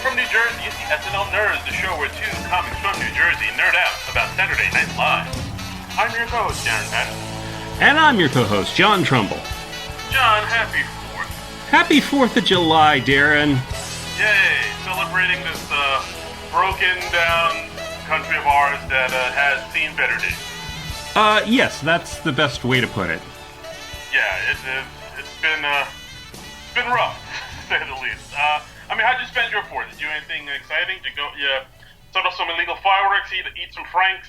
from New Jersey, it's the SNL Nerds, the show where two comics from New Jersey nerd out about Saturday Night Live. I'm your co-host, Darren Patterson. And I'm your co-host, John Trumbull. John, happy 4th. Happy 4th of July, Darren. Yay, celebrating this broken down country of ours that has seen better days. Yes, that's the best way to put it. Yeah, it's been rough, to say the least. How'd you spend your 4th? Did you do anything exciting? Did you go, set off some illegal fireworks, eat some Franks?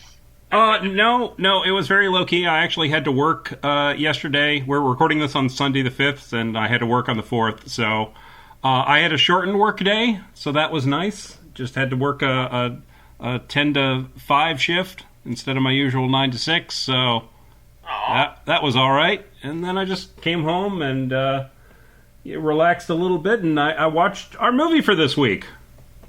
No, it was very low-key. I actually had to work yesterday. We're recording this on Sunday the 5th, and I had to work on the 4th, so I had a shortened work day, so that was nice. Just had to work a 10 to 5 shift instead of my usual 9 to 6, so that was all right. And then I just came home and relaxed a little bit, and I watched our movie for this week.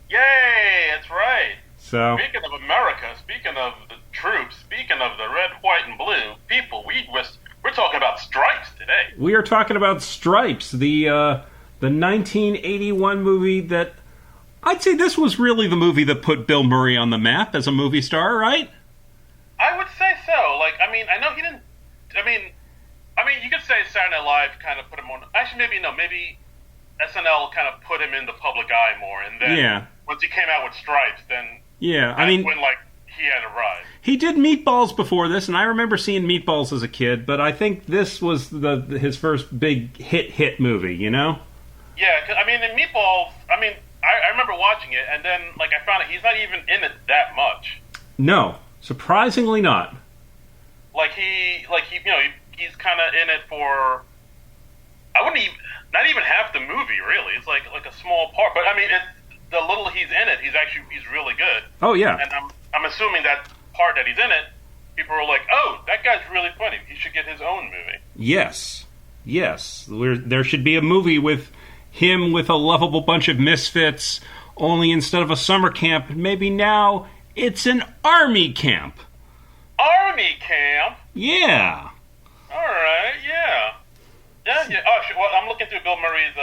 Yay, that's right. So, speaking of America, speaking of the troops, speaking of the red, white, and blue, people, we're talking about Stripes today. We are talking about Stripes, the 1981 movie that I'd say this was really the movie that put Bill Murray on the map as a movie star, right? I would say so. I know he didn't. You could say Saturday Night Live kind of put him on. Actually, maybe SNL kind of put him in the public eye more, and then once he came out with Stripes, then when he had arrived. He did Meatballs before this, and I remember seeing Meatballs as a kid, but I think this was his first big hit movie, you know? Yeah, because, in Meatballs, I remember watching it, and then, I found out he's not even in it that much. No, surprisingly not. He's kind of in it for, not even half the movie, really. It's like a small part, but, the little he's in it, he's really good. Oh, yeah. And I'm assuming that part that he's in it, people are like, oh, that guy's really funny. He should get his own movie. Yes. There should be a movie with him with a lovable bunch of misfits, only instead of a summer camp, maybe now it's an army camp. Army camp? Yeah. All right, yeah. Oh, well, I'm looking through Bill Murray's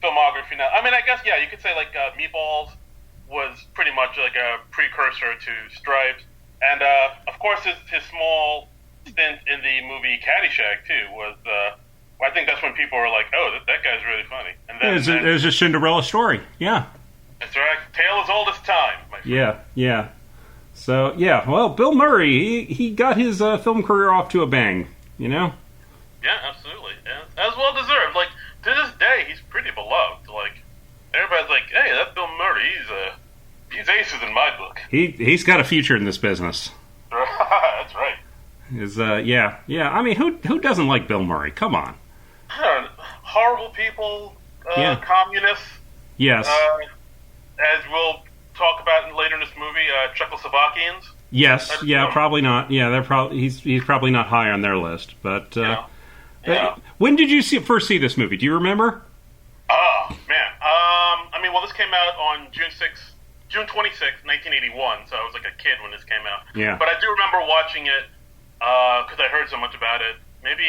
filmography now. I guess, you could say, Meatballs was pretty much like a precursor to Stripes. And, of course, his small stint in the movie Caddyshack, too, was... I think that's when people were like, oh, that guy's really funny. And then, there's a Cinderella story, yeah. That's right. Tale as old as time, my friend. Yeah. So, well, Bill Murray, he got his film career off to a bang, you know? Yeah, absolutely. Yeah. As well deserved. To this day, he's pretty beloved. Everybody's like, hey, that's Bill Murray. He's aces in my book. He's got a future in this business. That's right. Who doesn't like Bill Murray? Come on. Horrible people, communists. Yes. As we'll talk about later in this movie, Czechoslovakians. Yes. Probably not. Yeah, he's probably not high on their list. But when did you first see this movie? Do you remember? Oh man. This came out on June 26th, 1981. So I was like a kid when this came out. Yeah. But I do remember watching it because I heard so much about it. Maybe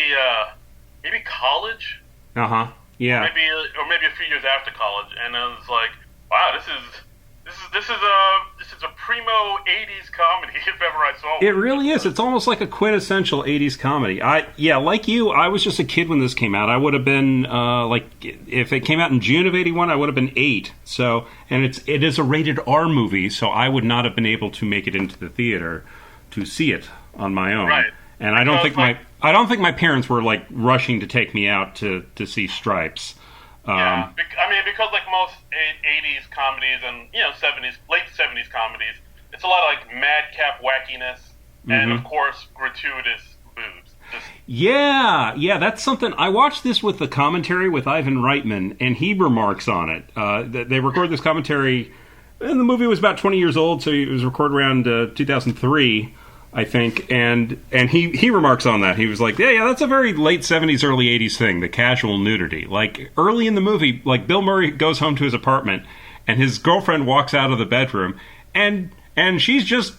college. Yeah. Maybe a few years after college, and I was like, wow, this is a primo 80s comedy if ever I saw one. It really is. It's almost like a quintessential 80s comedy. Like you, I was just a kid when this came out. I would have been if it came out in June of 81, I would have been 8. So, and it is a rated R movie, so I would not have been able to make it into the theater to see it on my own. Right. And I don't think my parents were rushing to take me out to see Stripes. Because most 80s comedies and late 70s comedies, it's a lot of madcap wackiness and of course gratuitous boobs. Yeah, that's something. I watched this with the commentary with Ivan Reitman, and he remarks on it. They recorded this commentary, and the movie was about 20 years old, so it was recorded around 2003. I think, and he remarks on that. He was like, yeah, that's a very late 70s, early 80s thing, the casual nudity. Early in the movie, Bill Murray goes home to his apartment, and his girlfriend walks out of the bedroom, and she's just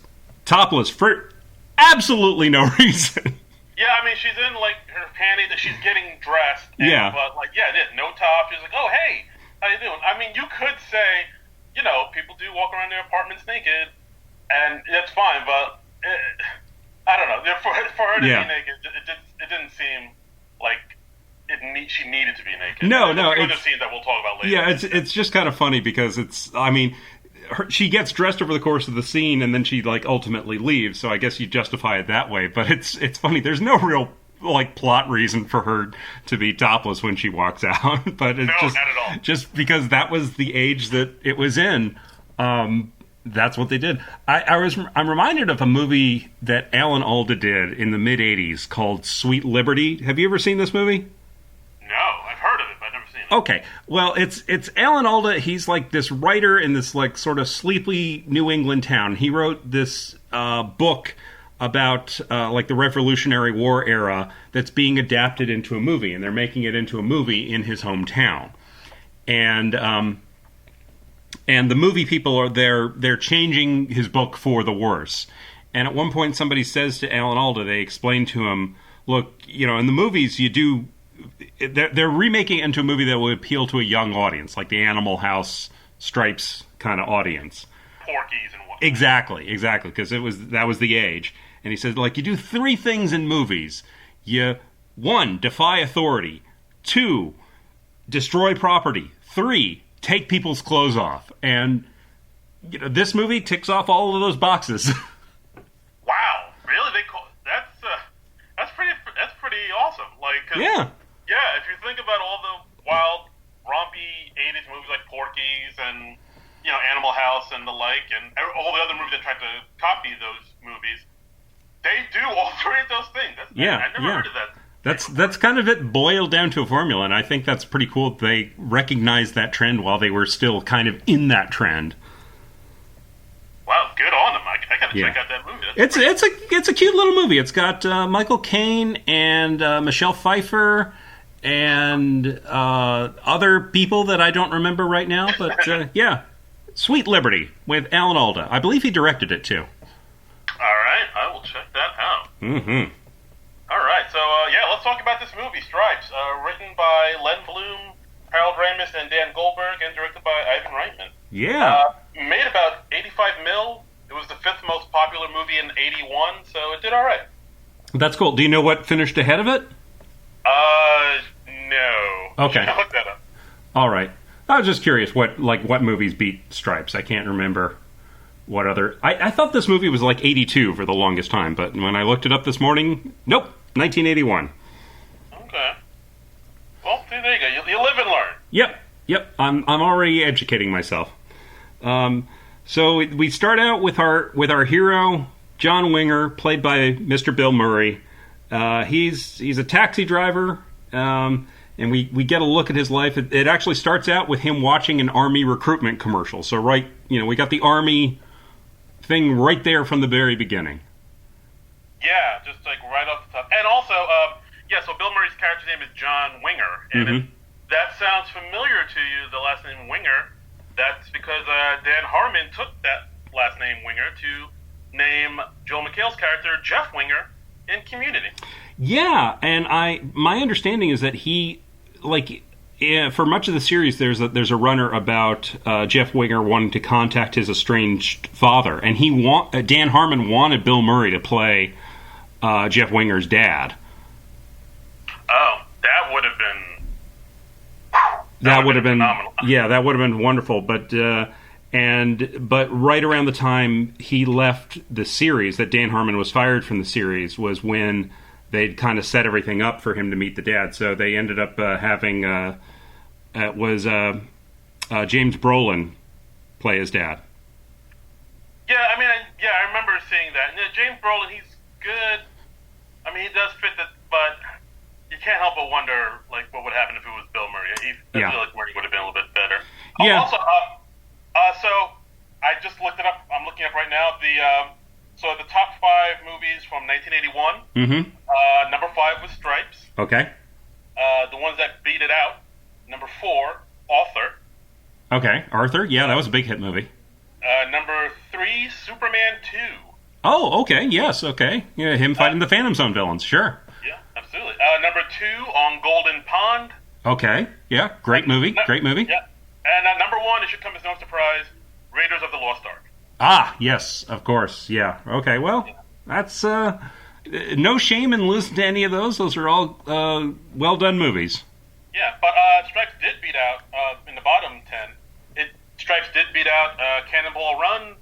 topless for absolutely no reason. Yeah, she's in, her panties, she's getting dressed. Yeah. But, no top. She's like, oh, hey, how you doing? You could say people do walk around their apartments naked, and it's fine. But I don't know. For her to be naked, it didn't seem like she needed to be naked. No, There's other scenes that we'll talk about later. Yeah, it's just kind of funny because she gets dressed over the course of the scene and then she ultimately leaves. So I guess you justify it that way. But it's funny. There's no real plot reason for her to be topless when she walks out. But it's not at all. Just because that was the age that it was in. That's what they did. I'm reminded of a movie that Alan Alda did in the mid '80s called Sweet Liberty. Have you ever seen this movie? No, I've heard of it, but I've never seen it. Okay, well, it's Alan Alda. He's this writer in this sort of sleepy New England town. He wrote this book about the Revolutionary War era that's being adapted into a movie, and they're making it into a movie in his hometown, and the movie people are they're changing his book for the worse. And at one point, somebody says to Alan Alda, they explain to him, look, in the movies they're remaking it into a movie that will appeal to a young audience, like the Animal House, Stripes kind of audience. Porky's and what? Exactly, because that was the age. And he says, you do three things in movies. You, 1, defy authority. 2, destroy property. 3, take people's clothes off. And this movie ticks off all of those boxes. Wow, really? That's pretty awesome. Yeah, if you think about all the wild, rompy '80s movies like Porky's and Animal House and the like, and all the other movies that tried to copy those movies, they do all three of those things. I never heard of that. That's kind of it boiled down to a formula, and I think that's pretty cool. They recognized that trend while they were still kind of in that trend. Wow, good on them. I gotta check out that movie. It's a cute little movie. It's got Michael Caine and Michelle Pfeiffer and other people that I don't remember right now. But yeah, Sweet Liberty with Alan Alda. I believe he directed it too. All right, I will check that out. Mm-hmm. All right, so let's talk about this movie, Stripes, written by Len Bloom, Harold Ramis, and Dan Goldberg, and directed by Ivan Reitman. Yeah. Made about 85 mil. It was the 5th most popular movie in '81, so it did all right. That's cool. Do you know what finished ahead of it? No. Okay. I looked that up. All right. I was just curious what movies beat Stripes. I can't remember what other. I thought this movie was 82 for the longest time, but when I looked it up this morning, nope, 1981. Okay. Well, there you go. You live and learn. Yep. I'm already educating myself. So we start out with our hero, John Winger, played by Mr. Bill Murray. He's a taxi driver, and we get a look at his life. It actually starts out with him watching an Army recruitment commercial. So we got the Army thing right there from the very beginning. Yeah, just right off the top. And also, so Bill Murray's character's name is John Winger, and if that sounds familiar to you, the last name Winger, that's because Dan Harmon took that last name Winger to name Joel McHale's character Jeff Winger in Community. Yeah, and my understanding is that he, for much of the series, there's a runner about Jeff Winger wanting to contact his estranged father, and Dan Harmon wanted Bill Murray to play Jeff Winger's dad. Oh, that would have been. That would have been phenomenal. Yeah, that would have been wonderful. But right around the time he left the series, that Dan Harmon was fired from the series, was when they'd kind of set everything up for him to meet the dad. So they ended up having James Brolin play his dad. Yeah, I remember seeing that. And, James Brolin, he's good. He does fit the, but you can't help but wonder, what would happen if it was Bill Murray. I feel like Murray would have been a little bit better. Yeah. Also, so I just looked it up. I'm looking up right now. The top 5 movies from 1981. Mm-hmm. Number 5 was Stripes. Okay. The ones that beat it out. Number 4, Arthur. Okay, Arthur. Yeah, that was a big hit movie. Number 3, Superman 2. Oh, okay. Yes, okay. Yeah, him fighting the Phantom Zone villains. Sure. Yeah, absolutely. Number 2, On Golden Pond. Okay. Yeah, great movie. Great movie. Yeah. And number 1, it should come as no surprise, Raiders of the Lost Ark. Ah, yes, of course. Yeah. Okay. Well, that's no shame in listening to any of those. Those are all well done movies. Yeah, but Stripes did beat out in the bottom 10. Stripes did beat out Cannonball Run,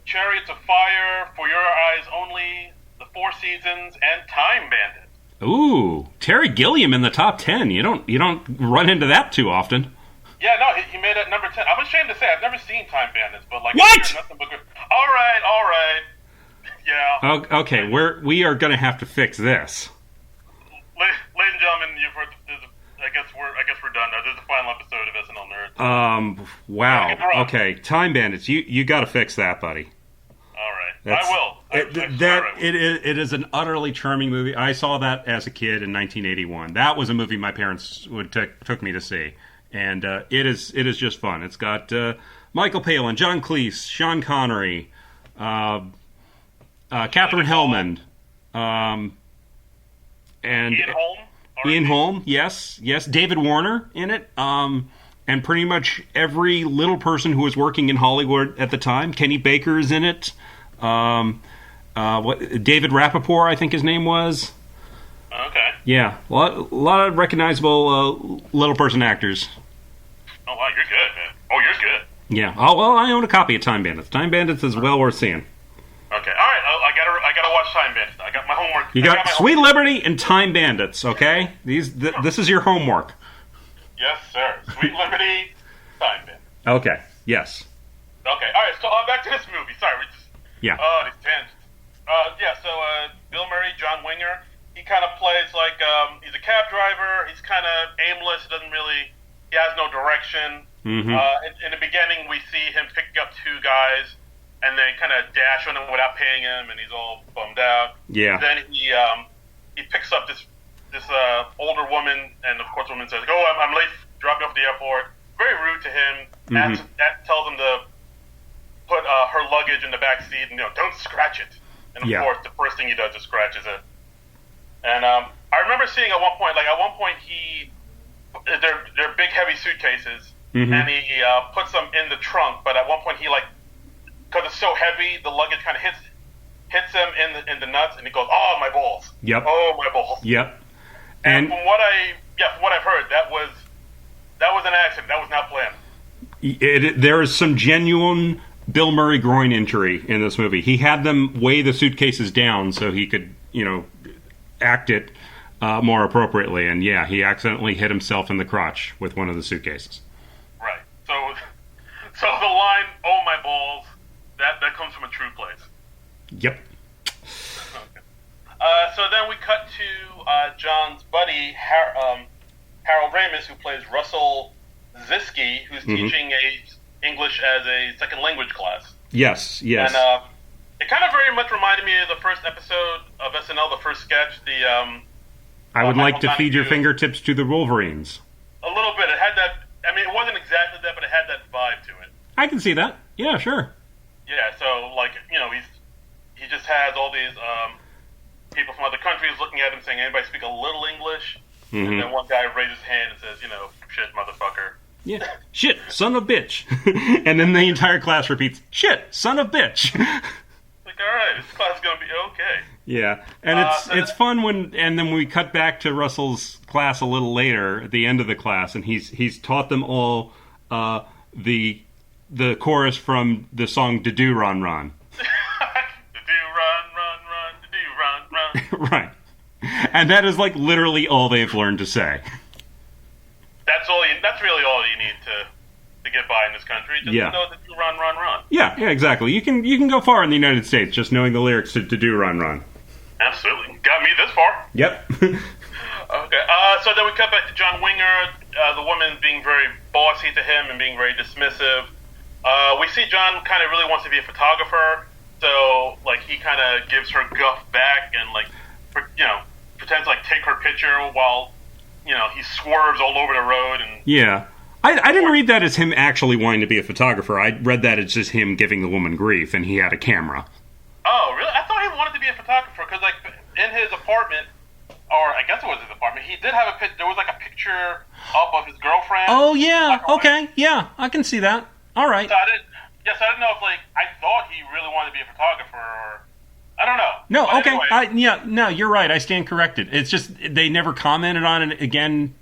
Chariots of Fire, For Your Eyes Only, The Four Seasons, and Time Bandit. Ooh, Terry Gilliam in the top 10. You don't run into that too often. Yeah, no, he made it number 10. I'm ashamed to say I've never seen Time Bandits, but like, what? Nothing but good. All right. Yeah. Okay, we are going to have to fix this. Ladies and gentlemen, you've heard. I guess we're done now. There's the final episode of SNL Nerds. Wow. Okay, Time Bandits. You got to fix that, buddy. All right, I will. It is an utterly charming movie. I saw that as a kid in 1981. That was a movie my parents took me to see, and it is just fun. It's got Michael Palin, John Cleese, Sean Connery, Katherine Hellman, and Ian Holm, yes, David Warner in it, and pretty much every little person who was working in Hollywood at the time. Kenny Baker's in it. David Rappaport, I think his name was. Okay. Yeah, a lot of recognizable little person actors. Oh wow, you're good, man. Oh, you're good. Yeah. Oh well, I own a copy of Time Bandits. Time Bandits is well worth seeing. Okay. All right. I gotta watch Time Bandits. I got my homework. You got Sweet Liberty and Time Bandits. Okay. This is your homework. Yes, sir. Sweet Liberty, Time Bandits. Okay. Yes. Okay. All right. So back to this movie. Sorry, we just. Yeah. Oh, these tangents. So Bill Murray, John Winger, he kind of plays like he's a cab driver. He's kind of aimless. He has no direction. Mm-hmm. In the beginning, we see him picking up two guys, and they kind of dash on him without paying him, and he's all bummed out. Yeah. Then he picks up this older woman, and of course, the woman says, "Oh, I'm late. Drop me off at the airport." Very rude to him. Mm-hmm. Tells him to put her luggage in the back seat, and don't scratch it. And of course, the first thing he does is scratches it. And I remember seeing at one point they're big heavy suitcases, mm-hmm. and he puts them in the trunk. But at one point because it's so heavy, the luggage kind of hits him in the nuts, and he goes, "Oh, my balls! Yep. Oh, my balls!" Yep. And from what I've heard, that was an accident. That was not planned. There is some genuine Bill Murray groin injury in this movie. He had them weigh the suitcases down so he could, act it more appropriately. And yeah, he accidentally hit himself in the crotch with one of the suitcases. Right. So the line, "Oh my balls," that comes from a true place. Yep. Okay. So then we cut to John's buddy Harold Ramis, who plays Russell Ziske, who's mm-hmm. teaching English as a second language class. Yes. And it kind of very much reminded me of the first episode of SNL, the first sketch. I would like to feed your fingertips to the Wolverines. A little bit. It had that. I mean, it wasn't exactly that, but it had that vibe to it. I can see that. Yeah, sure. Yeah. So he just has all these people from other countries looking at him, saying, "Anybody speak a little English?" Mm-hmm. And then one guy raises his hand and says, "Shit, motherfucker." Yeah. Shit, son of a bitch. And then the entire class repeats, "Shit, son of a bitch." Like, all right, this class is going to be okay. Yeah. And it's fun and then we cut back to Russell's class a little later at the end of the class, and he's taught them all the chorus from the song "Da-Do Run Run." Da-do run, run, run, da-do run, run. Right. And that is like literally all they've learned to say. That's really all you need to get by in this country. Just to know that you run, run, run. Yeah, exactly. You can go far in the United States just knowing the lyrics to "Do Run Run." Absolutely. Got me this far. Yep. Okay. So then we cut back to John Winger, the woman being very bossy to him and being very dismissive. We see John kind of really wants to be a photographer, so he kind of gives her guff back and pretends to take her picture while he swerves all over the road. And yeah. I didn't read that as him actually wanting to be a photographer. I read that as just him giving the woman grief, and he had a camera. Oh, really? I thought he wanted to be a photographer, because, in his apartment, or I guess it was his apartment, he did have a picture. There was, a picture up of his girlfriend. Oh, yeah. Okay. Yeah, I can see that. All right. So Yes, I don't know if I thought he really wanted to be a photographer, or I don't know. No, But okay, anyway, no, you're right. I stand corrected. It's just they never commented on it again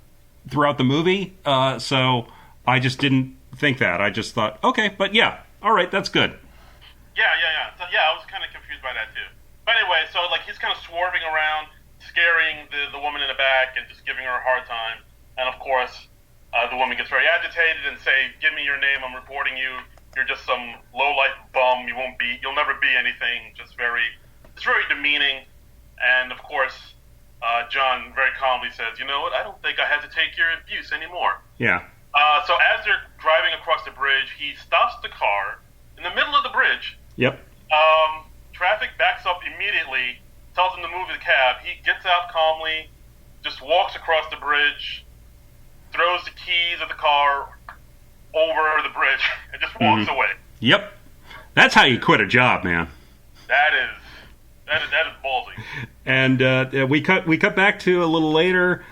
throughout the movie, so I just didn't think that. I just thought, okay, but yeah, all right, that's good. yeah. So yeah, I was kind of confused by that too. But anyway, so he's kind of swerving around, scaring the woman in the back and just giving her a hard time. And of course, the woman gets very agitated and say, "Give me your name. I'm reporting you. You're just some low life bum. You'll never be anything." It's very demeaning. And of course, John very calmly says, "You know what? I don't think I have to take your abuse anymore." Yeah. So as they're driving across the bridge, he stops the car in the middle of the bridge. Yep. Traffic backs up immediately, tells him to move the cab. He gets out calmly, just walks across the bridge, throws the keys of the car over the bridge, and just walks away. Yep. That's how you quit a job, man. That is ballsy. And we cut back to a little later.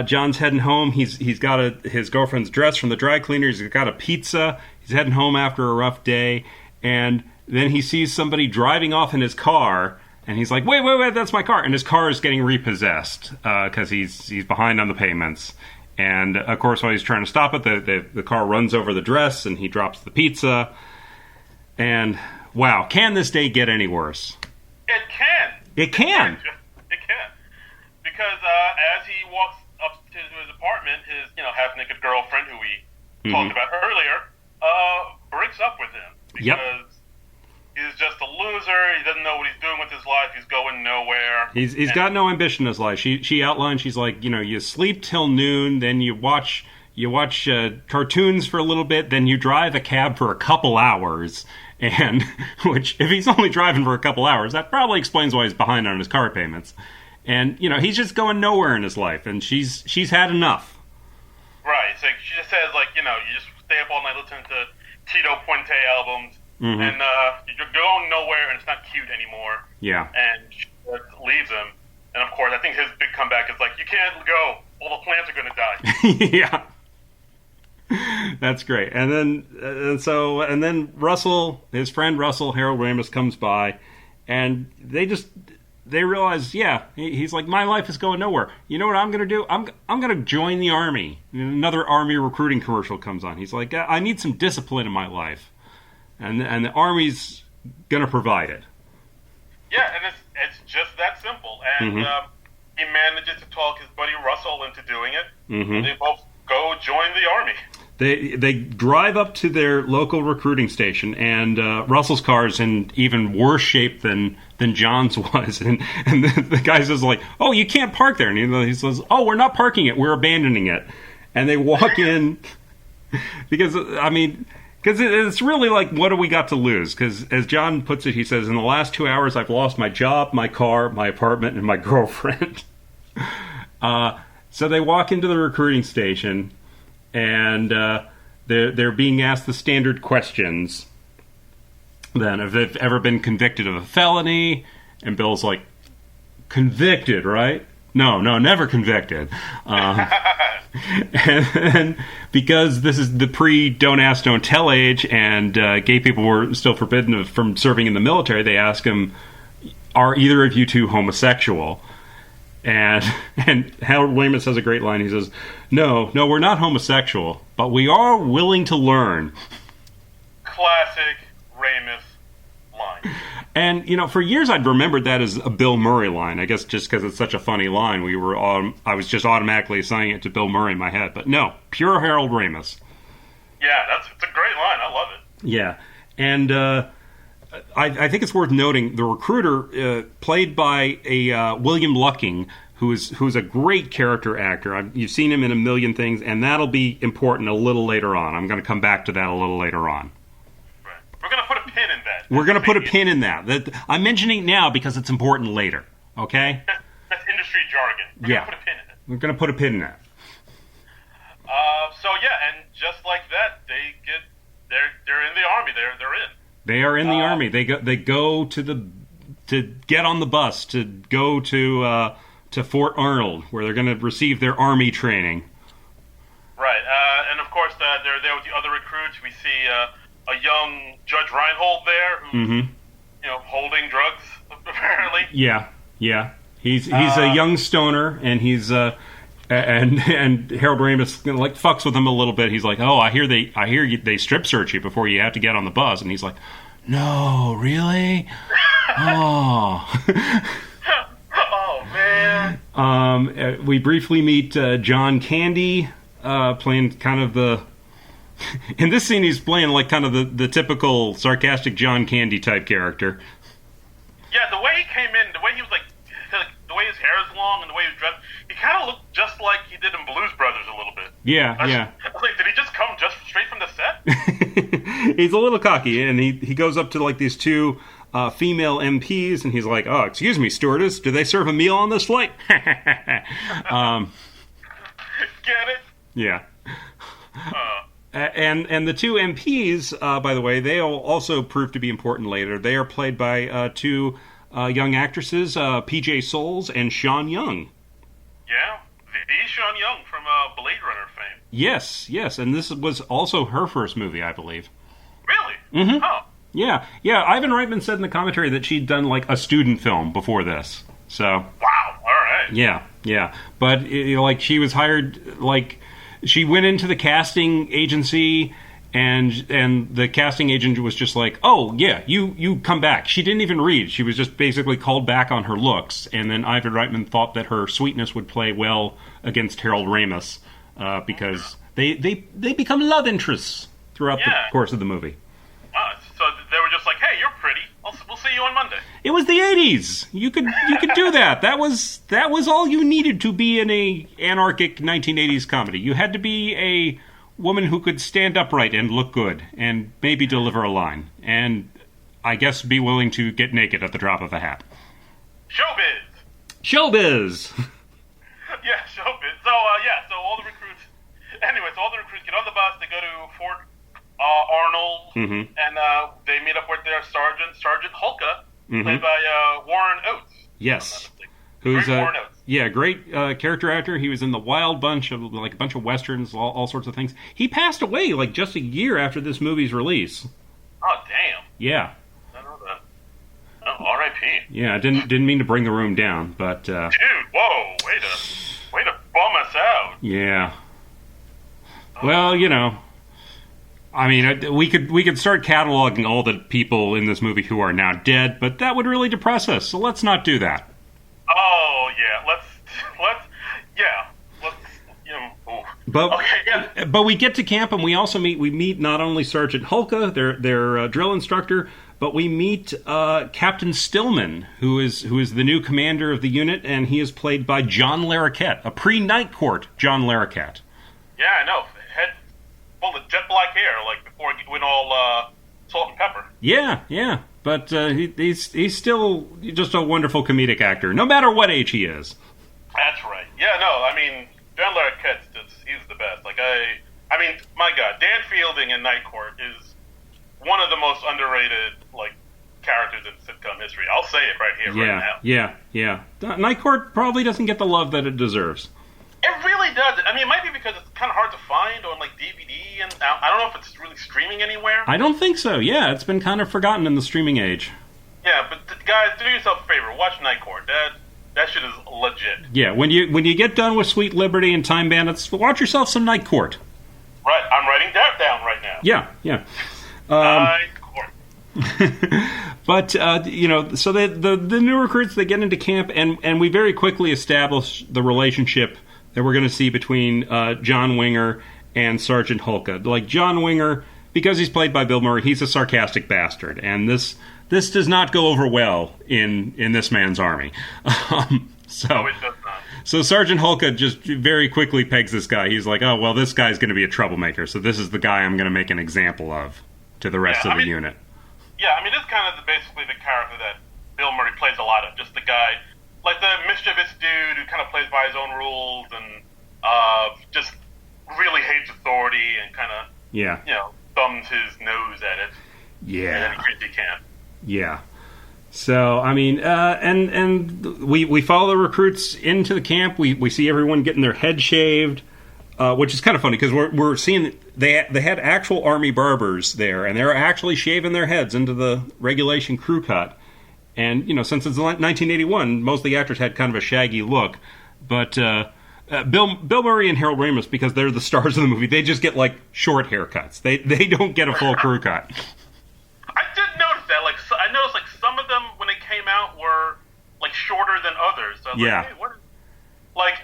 John's heading home. He's got his girlfriend's dress from the dry cleaner. He's got a pizza. He's heading home after a rough day, and then he sees somebody driving off in his car, and he's like, "Wait, that's my car!" And his car is getting repossessed because he's behind on the payments. And of course, while he's trying to stop it, the car runs over the dress, and he drops the pizza. And wow, can this day get any worse? It can. It can. It can. Because as he walks up to his apartment, his half-naked girlfriend, who we talked about earlier, breaks up with him because he's just a loser. He doesn't know what he's doing with his life. He's going nowhere. He's got no ambition in his life. She outlined. She's like, you sleep till noon, then you watch cartoons for a little bit, then you drive a cab for a couple hours. And which, if he's only driving for a couple hours, that probably explains why he's behind on his car payments. And he's just going nowhere in his life, and she's had enough. Right. So she just says you just stay up all night listening to Tito Puente albums, and you're going nowhere, and it's not cute anymore. Yeah. And she leaves him, and of course, I think his big comeback is you can't go. All the plants are going to die. Yeah. That's great. And then Russell, his friend Russell, Harold Ramis, comes by, and they realize, he's like, my life is going nowhere. You know what I'm going to do? I'm going to join the Army. Another Army recruiting commercial comes on. He's like, I need some discipline in my life, and the Army's going to provide it. Yeah, and it's just that simple. And he manages to talk his buddy Russell into doing it. And they both go join the Army. They drive up to their local recruiting station, and Russell's car is in even worse shape than John's was. And the guy says, "Oh, you can't park there." And he says, "Oh, we're not parking it. We're abandoning it." And they walk in because it's really what do we got to lose? Because as John puts it, he says, "In the last 2 hours, I've lost my job, my car, my apartment, and my girlfriend." So they walk into the recruiting station. And they're being asked the standard questions. Then, if they've ever been convicted of a felony, and Bill's like, "Convicted, right? No, never convicted." And because this is the pre-don't ask, don't tell age, and gay people were still forbidden from serving in the military, they ask him, "Are either of you two homosexual?" And Harold Ramis has a great line. He says, No, we're not homosexual, but we are willing to learn." Classic Ramis line. And, for years I'd remembered that as a Bill Murray line. I guess just because it's such a funny line, I was just automatically assigning it to Bill Murray in my head. But no, pure Harold Ramis. Yeah, it's a great line. I love it. Yeah. And I think it's worth noting the recruiter, played by a William Lucking, who's a great character actor. You've seen him in a million things, and that'll be important a little later on. I'm going to come back to that a little later on. Right. We're going to put a pin in that. We're going to put a pin in that. I'm mentioning it now because it's important later. Okay? That's industry jargon. We're going to put a pin in it. We're going to put a pin in that. And just like that, they're in the Army. They're in. They are in the Army. They go to get on the bus to go to Fort Arnold, where they're going to receive their Army training. Right, and of course they're there with the other recruits. We see a young Judge Reinhold there who's, Mm-hmm. Holding drugs, apparently. Yeah. He's a young stoner, and he's and Harold Ramis fucks with him a little bit. He's like, "Oh, I hear they strip search you before you have to get on the bus," and he's like, "No, really? Oh." Oh man. We briefly meet John Candy, playing kind of the. In this scene, he's playing kind of the typical sarcastic John Candy type character. Yeah, the way he came in, the way he was the way his hair is long and the way he was dressed, he kind of looked just like he did in Blues Brothers a little bit. Yeah. I was like, did he just come just straight from the set? He's a little cocky, and he goes up to these two female MPs, and he's like, "Oh, excuse me, stewardess, do they serve a meal on this flight?" Get it? Yeah. And the two MPs, by the way, they also prove to be important later. They are played by two young actresses, P.J. Souls and Sean Young. Yeah, the Sean Young from Blade Runner fame. Yes, and this was also her first movie, I believe. Really? Mm-hmm. Oh. Yeah. Ivan Reitman said in the commentary that she'd done a student film before this. So. Wow. All right. Yeah. But she was hired she went into the casting agency, and the casting agent was just like, "Oh yeah, you come back." She didn't even read. She was just basically called back on her looks, and then Ivan Reitman thought that her sweetness would play well against Harold Ramis, because they become love interests throughout the course of the movie. So they were just like, "Hey, you're pretty. We'll see you on Monday." It was the 80s. You could do that. That was all you needed to be in a anarchic 1980s comedy. You had to be a woman who could stand upright and look good and maybe deliver a line, and I guess be willing to get naked at the drop of a hat. Showbiz. Yeah, showbiz. So all the recruits. Anyway, all the recruits get on the bus. They go to Fort Arnold, and they meet up with their Sergeant Hulka, played by Warren Oates. Yes, who's Warren Oates. Yeah, great character actor. He was in the Wild Bunch of a bunch of westerns, all sorts of things. He passed away just a year after this movie's release. Oh damn! Yeah. I know that. Oh, R.I.P. Yeah, I didn't mean to bring the room down, but dude, whoa, way to bum us out. Yeah. Well, I mean, we could start cataloging all the people in this movie who are now dead, but that would really depress us. So let's not do that. Oh yeah, let's But okay, yeah. But we get to camp, and we also meet not only Sergeant Hulka, their drill instructor, but we meet Captain Stillman, who is the new commander of the unit, and he is played by John Larroquette, a pre-Night Court John Larroquette. Yeah, I know. Head full of jet black hair, before it went all salt and pepper. Yeah. But he's still just a wonderful comedic actor, no matter what age he is. That's right. Yeah, no, I mean, John Larroquette's he's the best. I mean, my God, Dan Fielding in Night Court is one of the most underrated, characters in sitcom history. I'll say it right here, right now. Yeah. Night Court probably doesn't get the love that it deserves. It really does. I mean, it might be because it's kind of hard to find on DVD, and I don't know if it's really streaming anywhere. I don't think so. Yeah, it's been kind of forgotten in the streaming age. Yeah, but guys, do yourself a favor. Watch Night Court. That shit is legit. Yeah, when you get done with Sweet Liberty and Time Bandits, watch yourself some Night Court. Right, I'm writing that down right now. Yeah. Night Court. But so the new recruits, they get into camp, and we very quickly establish the relationship that we're going to see between John Winger and Sergeant Hulka. John Winger, because he's played by Bill Murray, he's a sarcastic bastard, and this does not go over well in this man's army. No, it does not. So Sergeant Hulka just very quickly pegs this guy. He's like, "Oh, well, this guy's going to be a troublemaker, so this is the guy I'm going to make an example of to the rest of the unit." Yeah, I mean, this is kind of basically the character that Bill Murray plays a lot of. Just the guy, the mischievous dude who kind of plays by his own rules and just really hates authority and kind of, thumbs his nose at it. Yeah. And he can. Yeah. So, I mean, and we follow the recruits into the camp. We see everyone getting their head shaved. which is kind of funny because we're seeing they had actual Army barbers there, and they're actually shaving their heads into the regulation crew cut. And since it's 1981, most of the actors had kind of a shaggy look, but Bill Murray and Harold Ramis, because they're the stars of the movie, they just get like short haircuts. They don't get a full crew cut. I did notice that. Like, I noticed like some of them when they came out were like shorter than others. So I was like, hey, what? Like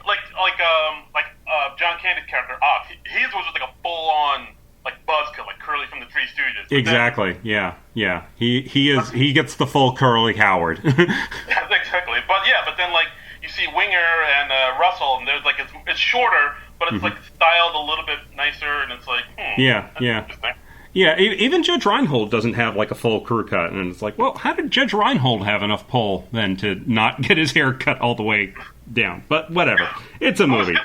John Candy's character Ox, his was just like a full-on like buzz cut, like Curly from the Three Stooges. But exactly. Then, yeah. He gets the full Curly Howard. Exactly. But then like you see Winger and Russell, and there's like it's shorter, but it's like styled a little bit nicer, and it's like interesting. Yeah, even Judge Reinhold doesn't have like a full crew cut, and it's like, well, how did Judge Reinhold have enough pull then to not get his hair cut all the way down? But whatever, it's a movie.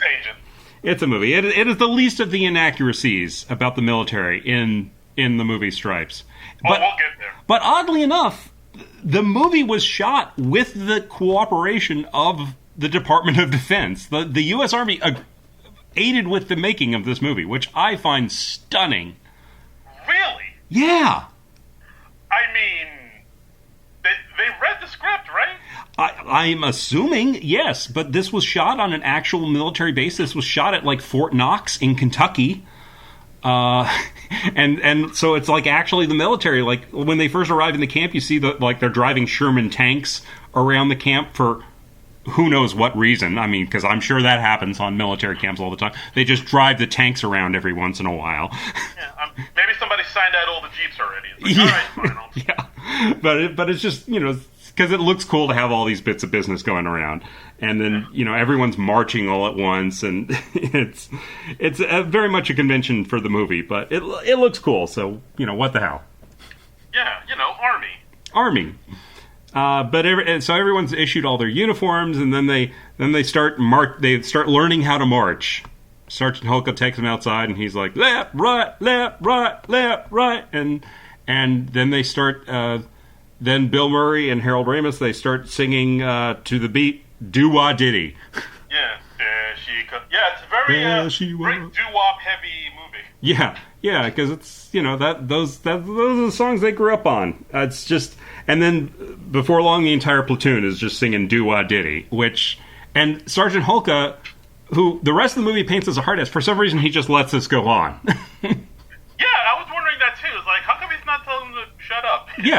It's a movie. It is the least of the inaccuracies about the military in the movie Stripes. But we'll get there. But oddly enough, the movie was shot with the cooperation of the Department of Defense. The U.S. Army aided with the making of this movie, which I find stunning. Really? Yeah. I mean, they read the script, right? I'm assuming, yes, but this was shot on an actual military base. This was shot at like Fort Knox in Kentucky. And so it's like actually the military, like when they first arrive in the camp, you see they're driving Sherman tanks around the camp for who knows what reason. I mean, because I'm sure that happens on military camps all the time. They just drive the tanks around every once in a while. Yeah, maybe somebody signed out all the Jeeps already. It's like, all right, fine. Yeah, but it's just, because it looks cool to have all these bits of business going around. And then, everyone's marching all at once, and it's very much a convention for the movie, but it looks cool, so, what the hell. Yeah, Army. So everyone's issued all their uniforms, and then they start learning how to march. Sergeant Holka takes them outside, and he's like, left, right, and then they start. Then Bill Murray and Harold Ramis, they start singing to the beat "Doo-Wah Diddy." Yeah, it's a very doo-wop heavy movie. Yeah, because it's those are the songs they grew up on. It's just, and then before long, the entire platoon is just singing "Doo-Wah Diddy," and Sergeant Holka, who the rest of the movie paints as a hard ass, for some reason he just lets this go on. Yeah, I was wondering that too. It's like, how come he's not telling them to shut up? Maybe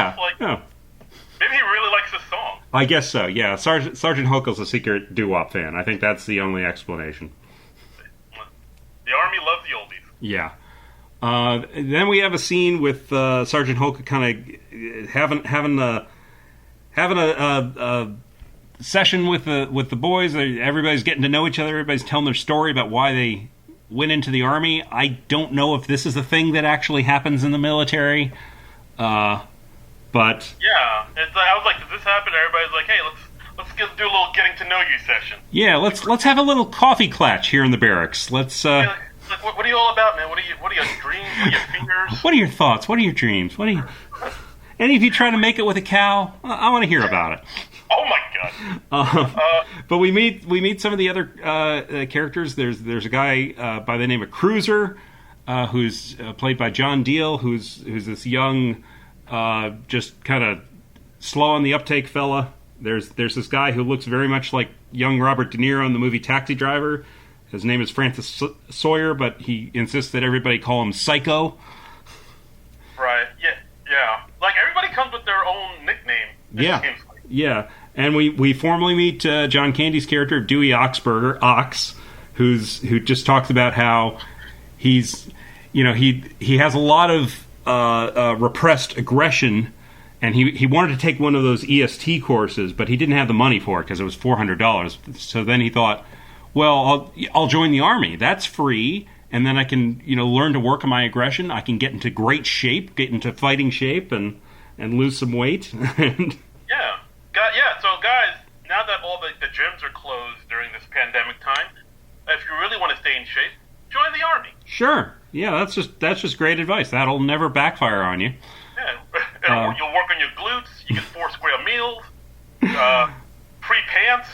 he really likes this song. I guess so, yeah. Sergeant Holka's a secret doo-wop fan. I think that's the only explanation. The Army loves the oldies. Yeah. Then we have a scene with Sergeant Holka kind of having a session with the boys. Everybody's getting to know each other. Everybody's telling their story about why they went into the Army. I don't know if this is a thing that actually happens in the military, but yeah, I was like, does this happen? Everybody's like, hey, let's do a little getting to know you session. Yeah, let's have a little coffee clatch here in the barracks. Let's. Like, what are you all about, man? What are your dreams? What are your fears? What are your thoughts? What are your dreams? Any of you trying to make it with a cow? I want to hear about it. Oh my god! But we meet some of the other characters. There's a guy by the name of Cruiser, who's played by John Deal, who's this young, just kind of slow on the uptake fella. There's this guy who looks very much like young Robert De Niro in the movie Taxi Driver. His name is Francis Sawyer, but he insists that everybody call him Psycho. Right. Yeah. Like everybody comes with their own nickname. Yeah. And we formally meet John Candy's character, Dewey Oxberger, Ox, who just talks about how he's, he has a lot of repressed aggression, and he wanted to take one of those EST courses, but he didn't have the money for it because it was $400. So then he thought, well, I'll join the Army. That's free, and then I can learn to work on my aggression. I can get into great shape, get into fighting shape, and lose some weight. Yeah. So guys, now that all the gyms are closed during this pandemic time, if you really want to stay in shape, join the Army. Sure. Yeah, that's just great advice. That'll never backfire on you. Yeah. You'll work on your glutes. You get 4 square meals. Free pants.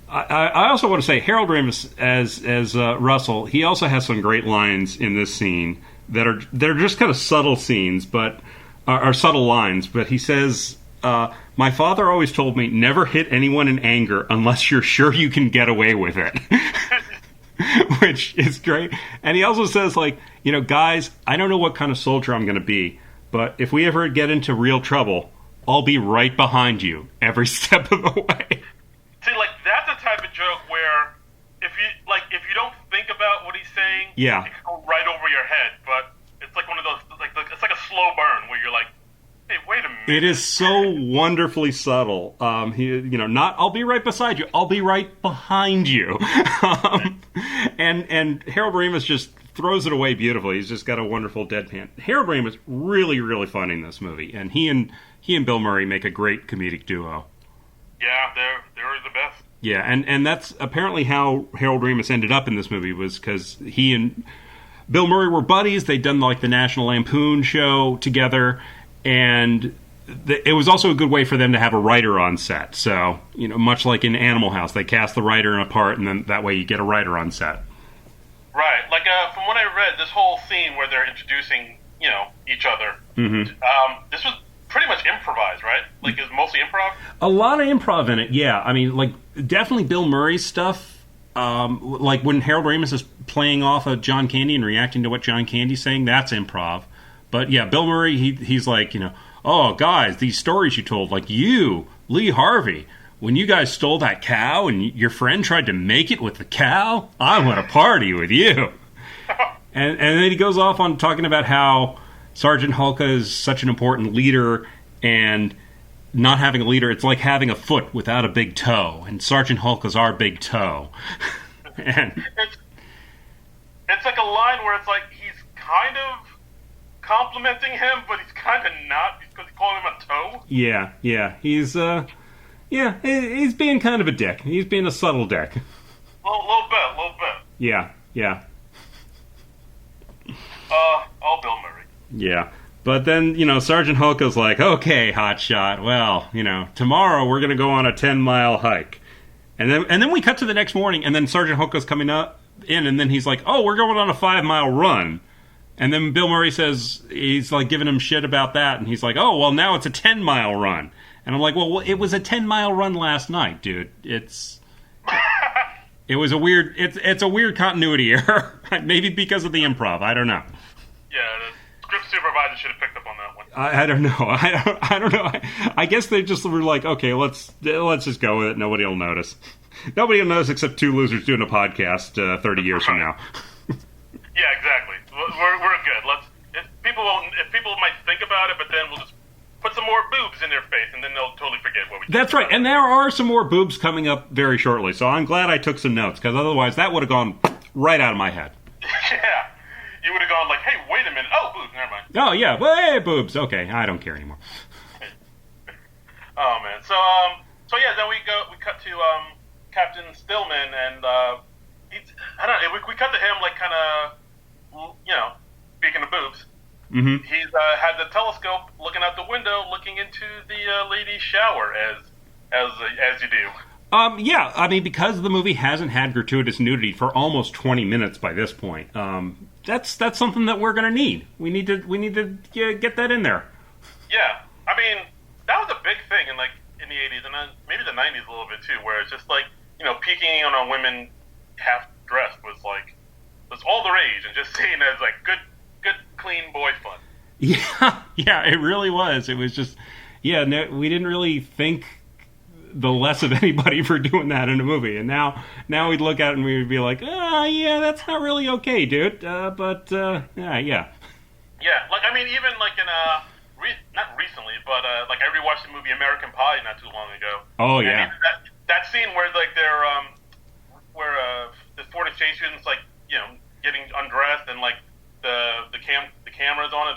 I also want to say Harold Ramis as Russell. He also has some great lines in this scene they're just kind of subtle scenes, but are subtle lines. But he says, "My father always told me never hit anyone in anger unless you're sure you can get away with it," which is great. And he also says, like, guys, I don't know what kind of soldier I'm going to be, but if we ever get into real trouble, I'll be right behind you every step of the way. See, like, that's a type of joke where if you don't think about what he's saying, yeah, it can go right over your head. But it's like one of those, it's like a slow burn where you're like, hey, wait a minute. It is so wonderfully subtle. Not I'll be right beside you. I'll be right behind you. And Harold Ramis just throws it away beautifully. He's just got a wonderful deadpan. Harold Ramis really, really funny in this movie, and he and Bill Murray make a great comedic duo. Yeah, they're the best. Yeah, and that's apparently how Harold Ramis ended up in this movie, was because he and Bill Murray were buddies. They'd done like the National Lampoon show together, and it was also a good way for them to have a writer on set. So, much like in Animal House, they cast the writer in a part, and then that way you get a writer on set. Right. Like, from what I read, this whole scene where they're introducing, each other, this was pretty much improvised, right? Like, it's mostly improv? A lot of improv in it, yeah. I mean, like, definitely Bill Murray's stuff. Like, when Harold Ramis is playing off of John Candy and reacting to what John Candy's saying, that's improv. But, yeah, Bill Murray, he's like, oh, guys, these stories you told, like you, Lee Harvey, when you guys stole that cow and your friend tried to make it with the cow, I want to party with you. And then he goes off on talking about how Sergeant Hulka is such an important leader, and not having a leader, it's like having a foot without a big toe, and Sergeant Hulka's our big toe. And it's like a line where it's like he's kind of complimenting him, but he's kind of not, because he's calling him a toe. Yeah, he's being kind of a dick. He's being a subtle dick. Little bit. Yeah. Oh, Bill Murray. Yeah. But then, Sergeant Hulka's like, okay, hotshot, well, tomorrow we're going to go on a 10-mile hike. And then we cut to the next morning, and then Sergeant Hulka's coming in, and then he's like, oh, we're going on a 5-mile run. And then Bill Murray says, he's like giving him shit about that, and he's like, oh, well, now it's a 10-mile run. And I'm like, well, it was a 10-mile run last night, dude. It's a weird continuity error. Maybe because of the improv. I don't know. Yeah, the script supervisor should have picked up on that one. I don't know. I don't know. I guess they just were like, okay, let's just go with it. Nobody will notice. Nobody will notice except two losers doing a podcast 30 years from now. Yeah, exactly. We're good. If people might think about it, but then we'll just put some more boobs in their face, and then they'll totally forget what we did. That's right, and there are some more boobs coming up very shortly, so I'm glad I took some notes, because otherwise that would have gone right out of my head. Yeah, you would have gone like, hey, wait a minute, oh, boobs, never mind. Oh, yeah, well, hey, boobs, okay, I don't care anymore. Oh, man, so yeah, then we cut to Captain Stillman, and I don't know, we cut to him, like, kind of, speaking of boobs. Mm-hmm. He's had the telescope looking out the window, looking into the ladies' shower, as you do. Yeah, I mean, because the movie hasn't had gratuitous nudity for almost 20 minutes by this point, that's something that we're going to need. We need to get that in there. Yeah, I mean, that was a big thing in the 80s and maybe the 90s a little bit too, where it's just like, peeking on women half dressed was all the rage, and just seen as like good clean boy fun. Yeah, it really was. It was just, no, we didn't really think the less of anybody for doing that in a movie. And now we'd look at it and we would be like, yeah, that's not really okay, dude. Yeah. Yeah, like, I mean, even like in, not recently, but like I rewatched the movie American Pie not too long ago. Oh, yeah. That scene where like they're, where the Ford Exchange students, like, getting undressed, and like, the cameras on it,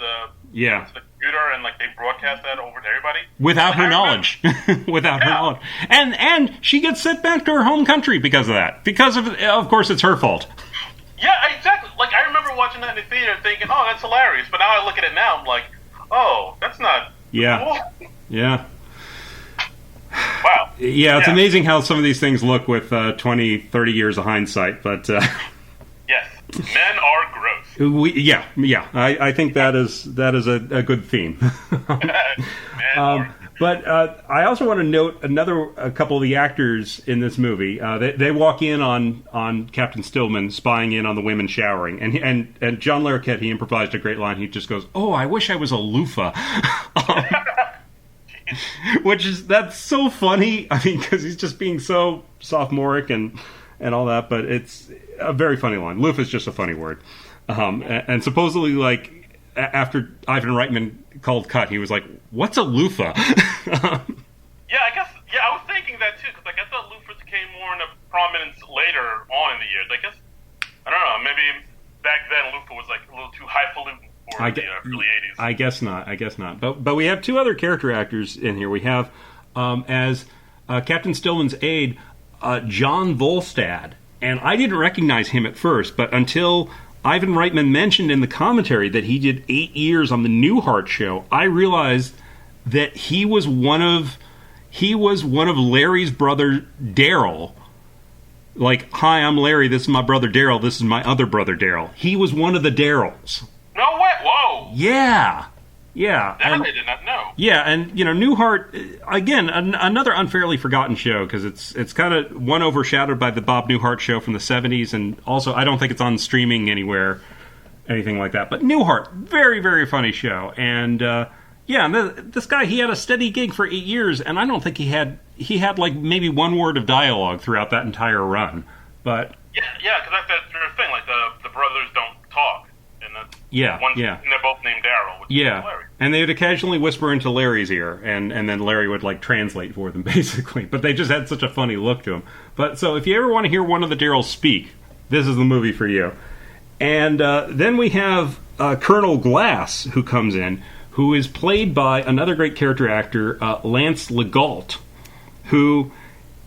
the computer, and like they broadcast that over to everybody without her knowledge. Without her knowledge, and she gets sent back to her home country because of that. Because of course, it's her fault. Yeah, exactly. Like, I remember watching that in the theater, thinking, "Oh, that's hilarious," but now I look at it now, I'm like, "Oh, that's not." Yeah. Cool. Yeah. Wow. Yeah, it's amazing how some of these things look with 20, 30 years of hindsight, but... Yes, men are gross. I think that is a good theme. But I also want to note a couple of the actors in this movie. They walk in on Captain Stillman spying in on the women showering, and John Larroquette, he improvised a great line. He just goes, "Oh, I wish I was a loofah," that's so funny. I mean, because he's just being so sophomoric and all that, but it's a very funny line. Loofah is just a funny word, and supposedly like. After Ivan Reitman called cut, he was like, "What's a loofah?" Yeah, I guess. Yeah, I was thinking that too, because like, I thought loofahs came more into prominence later on in the years. I guess I don't know. Maybe back then loofah was like a little too highfalutin for the early '80s. I guess not. But we have two other character actors in here. We have as Captain Stillman's aide, John Volstad, and I didn't recognize him at first, but until Ivan Reitman mentioned in the commentary that he did 8 years on the Newhart show, I realized that he was one of Larry's brother Daryl. Like, "Hi, I'm Larry. This is my brother Daryl. This is my other brother Daryl." He was one of the Daryls. No way! Whoa! Yeah. That I did not know. Yeah, and Newhart, again, another unfairly forgotten show, because it's kind of one overshadowed by the Bob Newhart show from the 70s, and also I don't think it's on streaming anywhere, anything like that. But Newhart, very, very funny show, and this guy, he had a steady gig for 8 years, and I don't think he had like maybe one word of dialogue throughout that entire run. But yeah, because that's their thing. Like the brothers don't talk. And and they're both named Daryl, which is Larry. And they would occasionally whisper into Larry's ear, and then Larry would like translate for them, basically. But they just had such a funny look to them. But so if you ever want to hear one of the Daryls speak, this is the movie for you. And then we have Colonel Glass, who comes in, who is played by another great character actor, Lance Legault, who,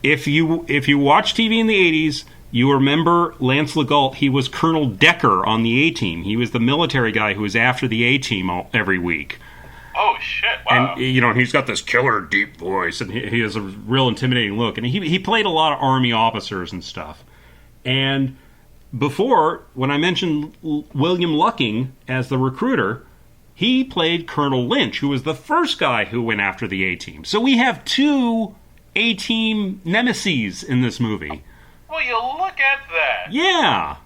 if you watch TV in the 80s, you remember Lance Legault. He was Colonel Decker on the A-Team. He was the military guy who was after the A-Team every week. Oh, shit, wow. And, he's got this killer deep voice, and he has a real intimidating look. And he played a lot of Army officers and stuff. And before, when I mentioned William Lucking as the recruiter, he played Colonel Lynch, who was the first guy who went after the A-Team. So we have two A-Team nemeses in this movie. Well, you look at that. Yeah.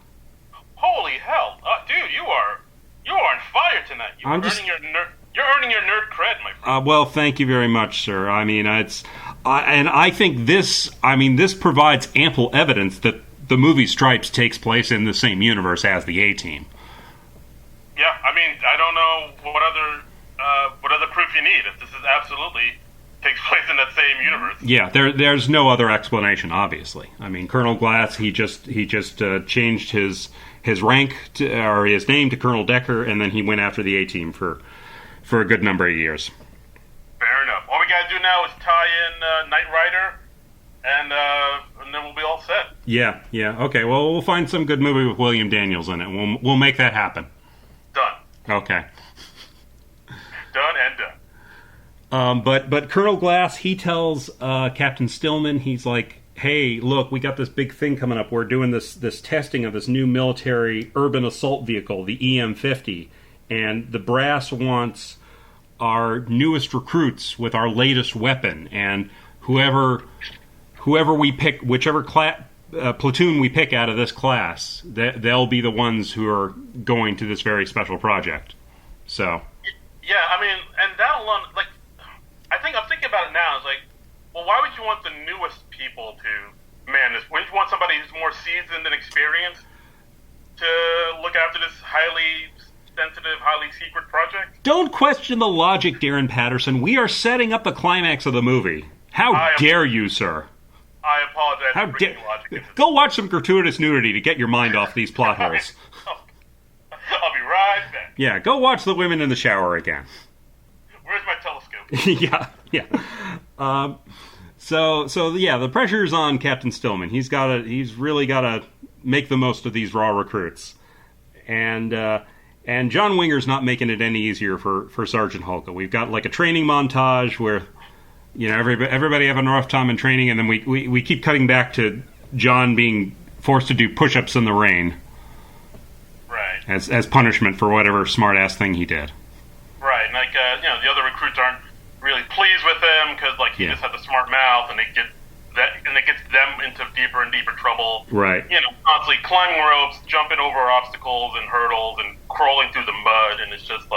Holy hell, dude! You are on fire tonight. You're earning your nerd cred, my friend. Well, thank you very much, sir. I mean, and I think this provides ample evidence that the movie Stripes takes place in the same universe as the A-Team. Yeah, I mean, I don't know what other proof you need. If this is absolutely takes place in that same universe. Yeah, there's no other explanation, obviously. I mean, Colonel Glass, he just changed his rank or his name to Colonel Decker, and then he went after the A-Team for a good number of years. Fair enough. All we gotta do now is tie in Knight Rider, and then we'll be all set. Yeah. Okay. Well, we'll find some good movie with William Daniels in it. We'll make that happen. Done. Okay. Done and done. But Colonel Glass, he tells Captain Stillman, he's like, "Hey, look, we got this big thing coming up. We're doing this testing of this new military urban assault vehicle, the EM-50, and the brass wants our newest recruits with our latest weapon, and whoever we pick, whichever platoon we pick out of this class, they'll be the ones who are going to this very special project." So. Yeah, I mean, and that alone, like, I'm thinking about it now. It's like, well, why would you want the newest people to man this? Wouldn't you want somebody who's more seasoned and experienced to look after this highly sensitive, highly secret project? Don't question the logic, Darren Patterson. We are setting up the climax of the movie. How dare you, sir? I apologize for bringing logic. Go watch some gratuitous nudity to get your mind off these plot holes. I'll be right back. Yeah, go watch the women in the shower again. Where's my telescope? Yeah. So yeah, the pressure's on Captain Stillman. He's really gotta make the most of these raw recruits, and John Winger's not making it any easier for Sergeant Hulka. We've got like a training montage where everybody having a rough time in training, and then we keep cutting back to John being forced to do push-ups in the rain. Right. As punishment for whatever smart-ass thing he did. Right, and the other recruits aren't really pleased with him because he just had the smart mouth, and it gets them into deeper and deeper trouble. Right. Constantly climbing ropes, jumping over obstacles and hurdles, and crawling through the mud, and it's just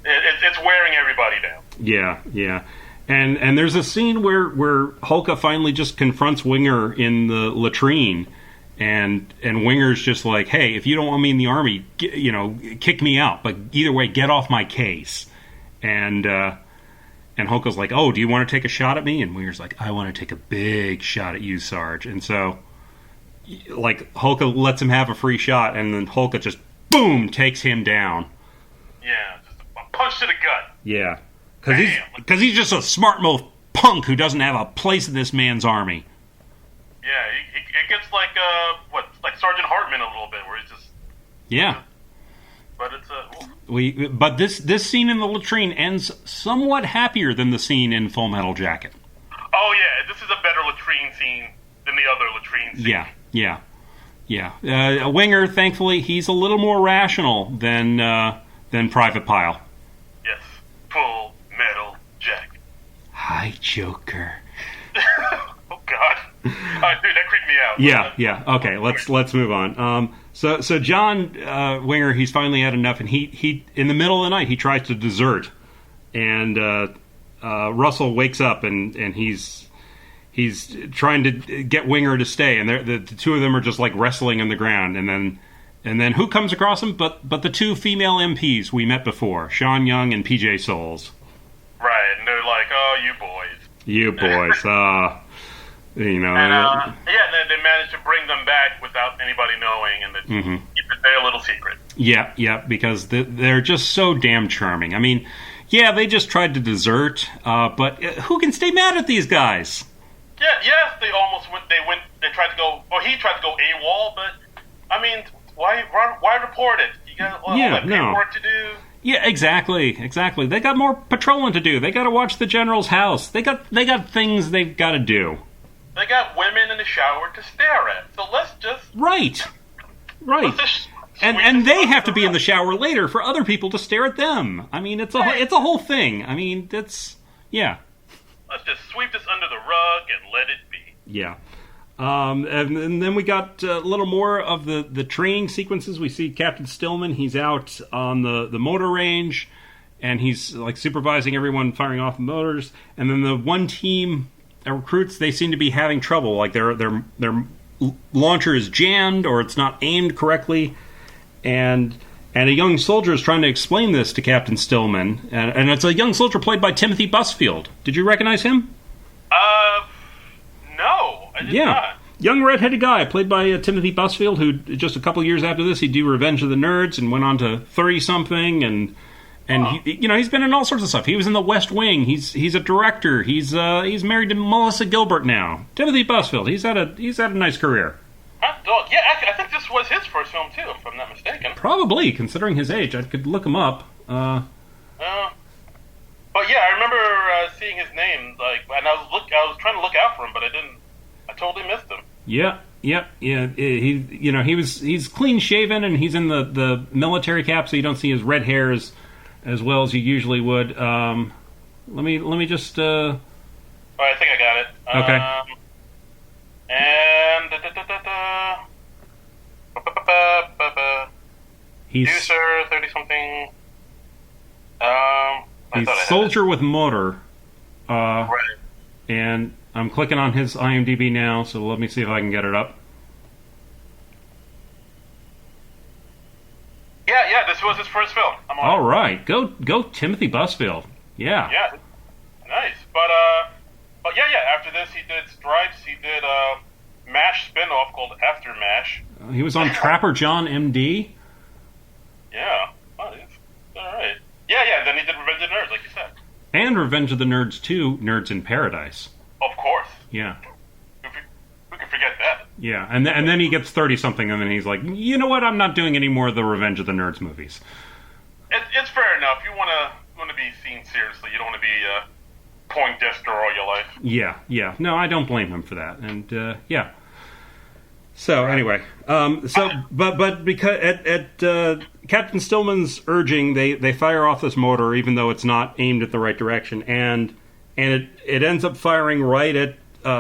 it's wearing everybody down. Yeah. And there's a scene where Hulka finally just confronts Winger in the latrine, and Winger's just like, hey, if you don't want me in the army, kick me out, but either way, get off my case. And Hulka's like, oh, do you want to take a shot at me? And Winger's like, I want to take a big shot at you, Sarge. And so, Hulka lets him have a free shot, and then Hulka just, boom, takes him down. Yeah, just a punch to the gut. Yeah. Because he's just a smart-mouthed punk who doesn't have a place in this man's army. Yeah, it gets like Sergeant Hartman a little bit, where he's just... Yeah. But it's But this scene in the latrine ends somewhat happier than the scene in Full Metal Jacket. Oh yeah, this is a better latrine scene than the other latrine scene. Yeah. Winger, thankfully, he's a little more rational than Private Pile. Yes, Full Metal Jacket. Hi, Joker. Oh God, dude, that creeped me out. Yeah. Okay, let's move on. So John Winger, he's finally had enough, and he in the middle of the night he tries to desert, and Russell wakes up and he's trying to get Winger to stay, and the two of them are just wrestling on the ground, and then who comes across them but the two female MPs we met before, Sean Young and PJ Souls. Right, and they're like, oh, you boys. And they managed to bring them back without anybody knowing, and keep it their little secret. Yeah, because they're just so damn charming. I mean, yeah, they just tried to desert, but who can stay mad at these guys? Yeah, yes, they almost went. They tried to go. Well, he tried to go AWOL, but I mean, why report it? You got all that paperwork to do. Yeah, exactly. They got more patrolling to do. They got to watch the general's house. They got things they've got to do. They got women in the shower to stare at. So let's just... Right. And they have to be in the shower later for other people to stare at them. I mean, it's a whole thing. I mean, yeah. Let's just sweep this under the rug and let it be. Yeah. And then we got a little more of the training sequences. We see Captain Stillman. He's out on the motor range, and he's supervising everyone firing off the motors. And then the one team recruits, they seem to be having trouble. Their launcher is jammed, or it's not aimed correctly, and a young soldier is trying to explain this to Captain Stillman, and it's a young soldier played by Timothy Busfield. Did you recognize him? No, I did not. Young redheaded guy played by Timothy Busfield, who just a couple years after this he'd do Revenge of the Nerds and went on to 30-something, and he's been in all sorts of stuff. He was in The West Wing. He's a director. He's married to Melissa Gilbert now. Timothy Busfield. He's had a nice career. Yeah, actually, I think this was his first film too, if I'm not mistaken. Probably, considering his age. I could look him up. But yeah, I remember seeing his name, and I was trying to look out for him, but I didn't. I totally missed him. Yeah. He's clean shaven, and he's in the military cap, so you don't see his red hair as well as you usually would. Let me just. Oh, I think I got it. Okay. And he's producer, 30-something. He's soldier with motor. Right. And I'm clicking on his IMDb now, so let me see if I can get it up. Yeah, this was his first film. All right, go Timothy Busfield. Yeah. Yeah, nice. But yeah. After this, he did Stripes. He did a MASH spin-off called After MASH. He was on Trapper John M.D. Yeah. Oh, all right. Yeah. Then he did Revenge of the Nerds, like you said. And Revenge of the Nerds 2, Nerds in Paradise. Of course. Yeah. Who can forget that? Yeah, and then he gets 30-something, and then he's like, you know what? I'm not doing any more of the Revenge of the Nerds movies. It's fair enough. You want to be seen seriously. You don't want to be Poindexter all your life. Yeah. No, I don't blame him for that. And yeah. So anyway, but because at Captain Stillman's urging, they fire off this mortar, even though it's not aimed at the right direction, and it ends up firing right at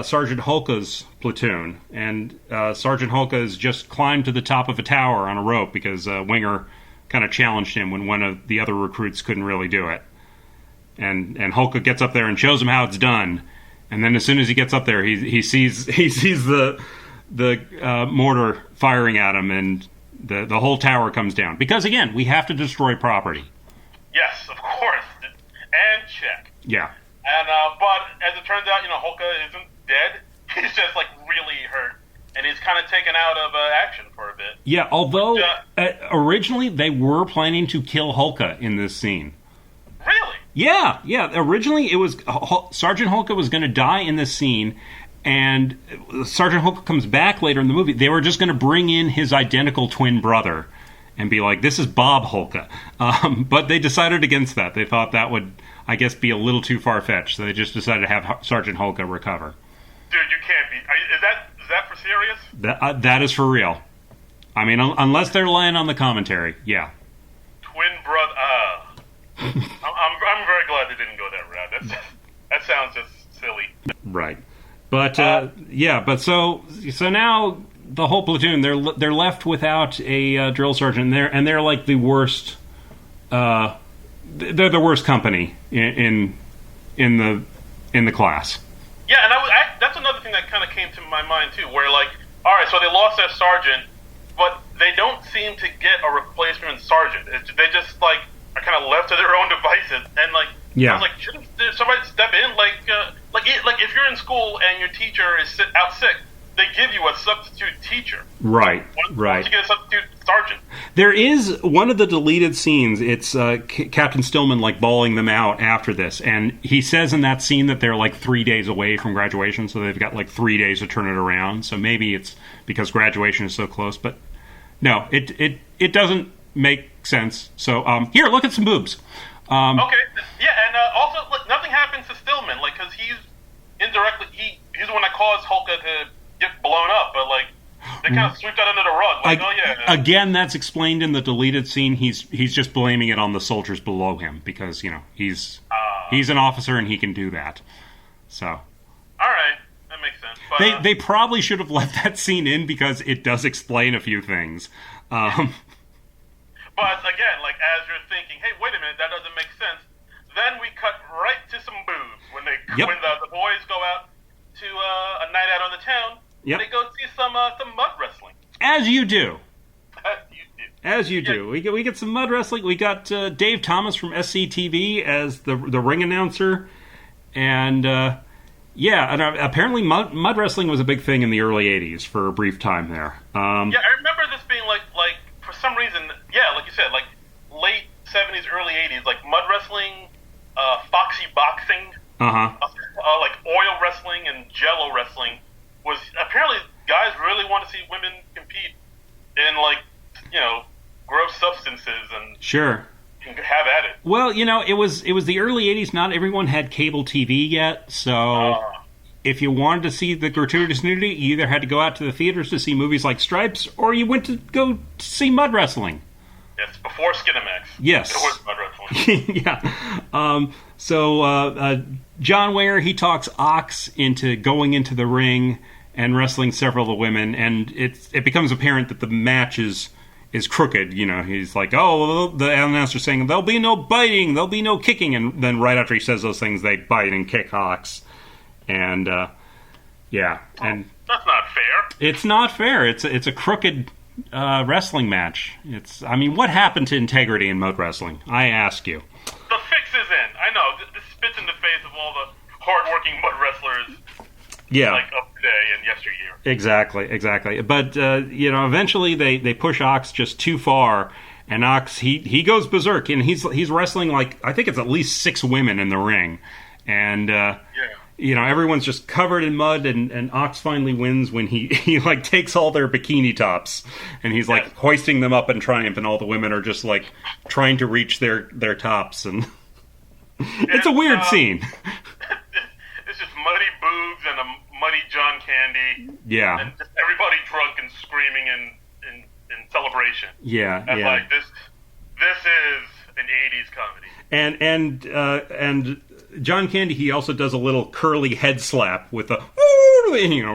Sergeant Holka's platoon, and Sergeant Holka has just climbed to the top of a tower on a rope because Winger kind of challenged him when one of the other recruits couldn't really do it. And Holka gets up there and shows him how it's done. And then as soon as he gets up there, he sees the mortar firing at him, and the whole tower comes down. Because again, we have to destroy property. Yes, of course, and check. Yeah. And but as it turns out, Holka isn't dead. He's just like really hurt, and he's kind of taken out of action for a bit. Yeah. Although originally they were planning to kill Holka in this scene. Really? Yeah. Originally, it was Sergeant Holka was going to die in this scene, and Sergeant Holka comes back later in the movie. They were just going to bring in his identical twin brother and be like, "This is Bob Holka," but they decided against that. They thought that would, I guess, be a little too far fetched. So they just decided to have Sergeant Holka recover. Dude, you can't be. Is that for serious? That is for real. I mean, unless they're lying on the commentary, yeah. Twin brother. I'm very glad they didn't go that route. That sounds just silly. Right, but but so now the whole platoon they're left without a drill sergeant, and they're like the worst. They're the worst company in the class. Yeah, and that's another thing that kind of came to my mind too, where like, all right, so they lost their sergeant, but they don't seem to get a replacement sergeant. They just like are kind of left to their own devices, and like, I was like, shouldn't somebody step in? Like if you're in school and your teacher is out sick, they give you a substitute teacher. Right. Once you get a substitute sergeant. There is one of the deleted scenes. It's Captain Stillman like bawling them out after this, and he says in that scene that they're like 3 days away from graduation, so they've got like 3 days to turn it around. So maybe it's because graduation is so close, but no, it doesn't make sense. So here, look at some boobs. Okay, yeah, and also like nothing happens to Stillman, like because he's indirectly he's the one that caused Holka to get blown up, but like they kind of sweep that under the rug. Like, again, that's explained in the deleted scene. He's just blaming it on the soldiers below him because he's an officer and he can do that. So, all right, that makes sense. But, they probably should have left that scene in because it does explain a few things. But again, like as you're thinking, hey, wait a minute, that doesn't make sense. Then we cut right to some boobs when the boys go out to a night out on the town. Yep. They go see some mud wrestling. As you do. As you do. We get some mud wrestling. We got Dave Thomas from SCTV as the ring announcer, and and apparently mud wrestling was a big thing in the early '80s for a brief time there. I remember this being like for some reason, like you said, like late '70s, early '80s, like mud wrestling, foxy boxing, like oil wrestling and Jello wrestling. Was apparently guys really want to see women compete in like gross substances and sure have at it. Well, it was the early '80s. Not everyone had cable TV yet, so if you wanted to see the gratuitous nudity, you either had to go out to the theaters to see movies like Stripes, or you went to go see mud wrestling. Yes, before Skinamax. Yes, it was mud wrestling. Yeah. So John Ware, he talks Ox into going into the ring and wrestling several of the women, and it becomes apparent that the match is crooked. He's like, the announcer's saying there'll be no biting, there'll be no kicking, and then right after he says those things, they bite and kick Ox, and and that's not fair. It's not fair. It's a crooked wrestling match. What happened to integrity in mud wrestling? I ask you. The fix is in. I know. This spits in the face of all the hard-working mud wrestlers. Yeah. Like of today and yesteryear. Exactly. But eventually they push Ox just too far, and Ox he goes berserk, and he's wrestling like I think it's at least 6 women in the ring, and everyone's just covered in mud, and Ox finally wins when he like takes all their bikini tops and he's like hoisting them up in triumph, and all the women are just like trying to reach their tops, and it's a weird scene. bloody John Candy. Yeah. And just everybody drunk and screaming in celebration. Yeah. And yeah. like this is an 80s comedy. And John Candy, he also does a little curly head slap with the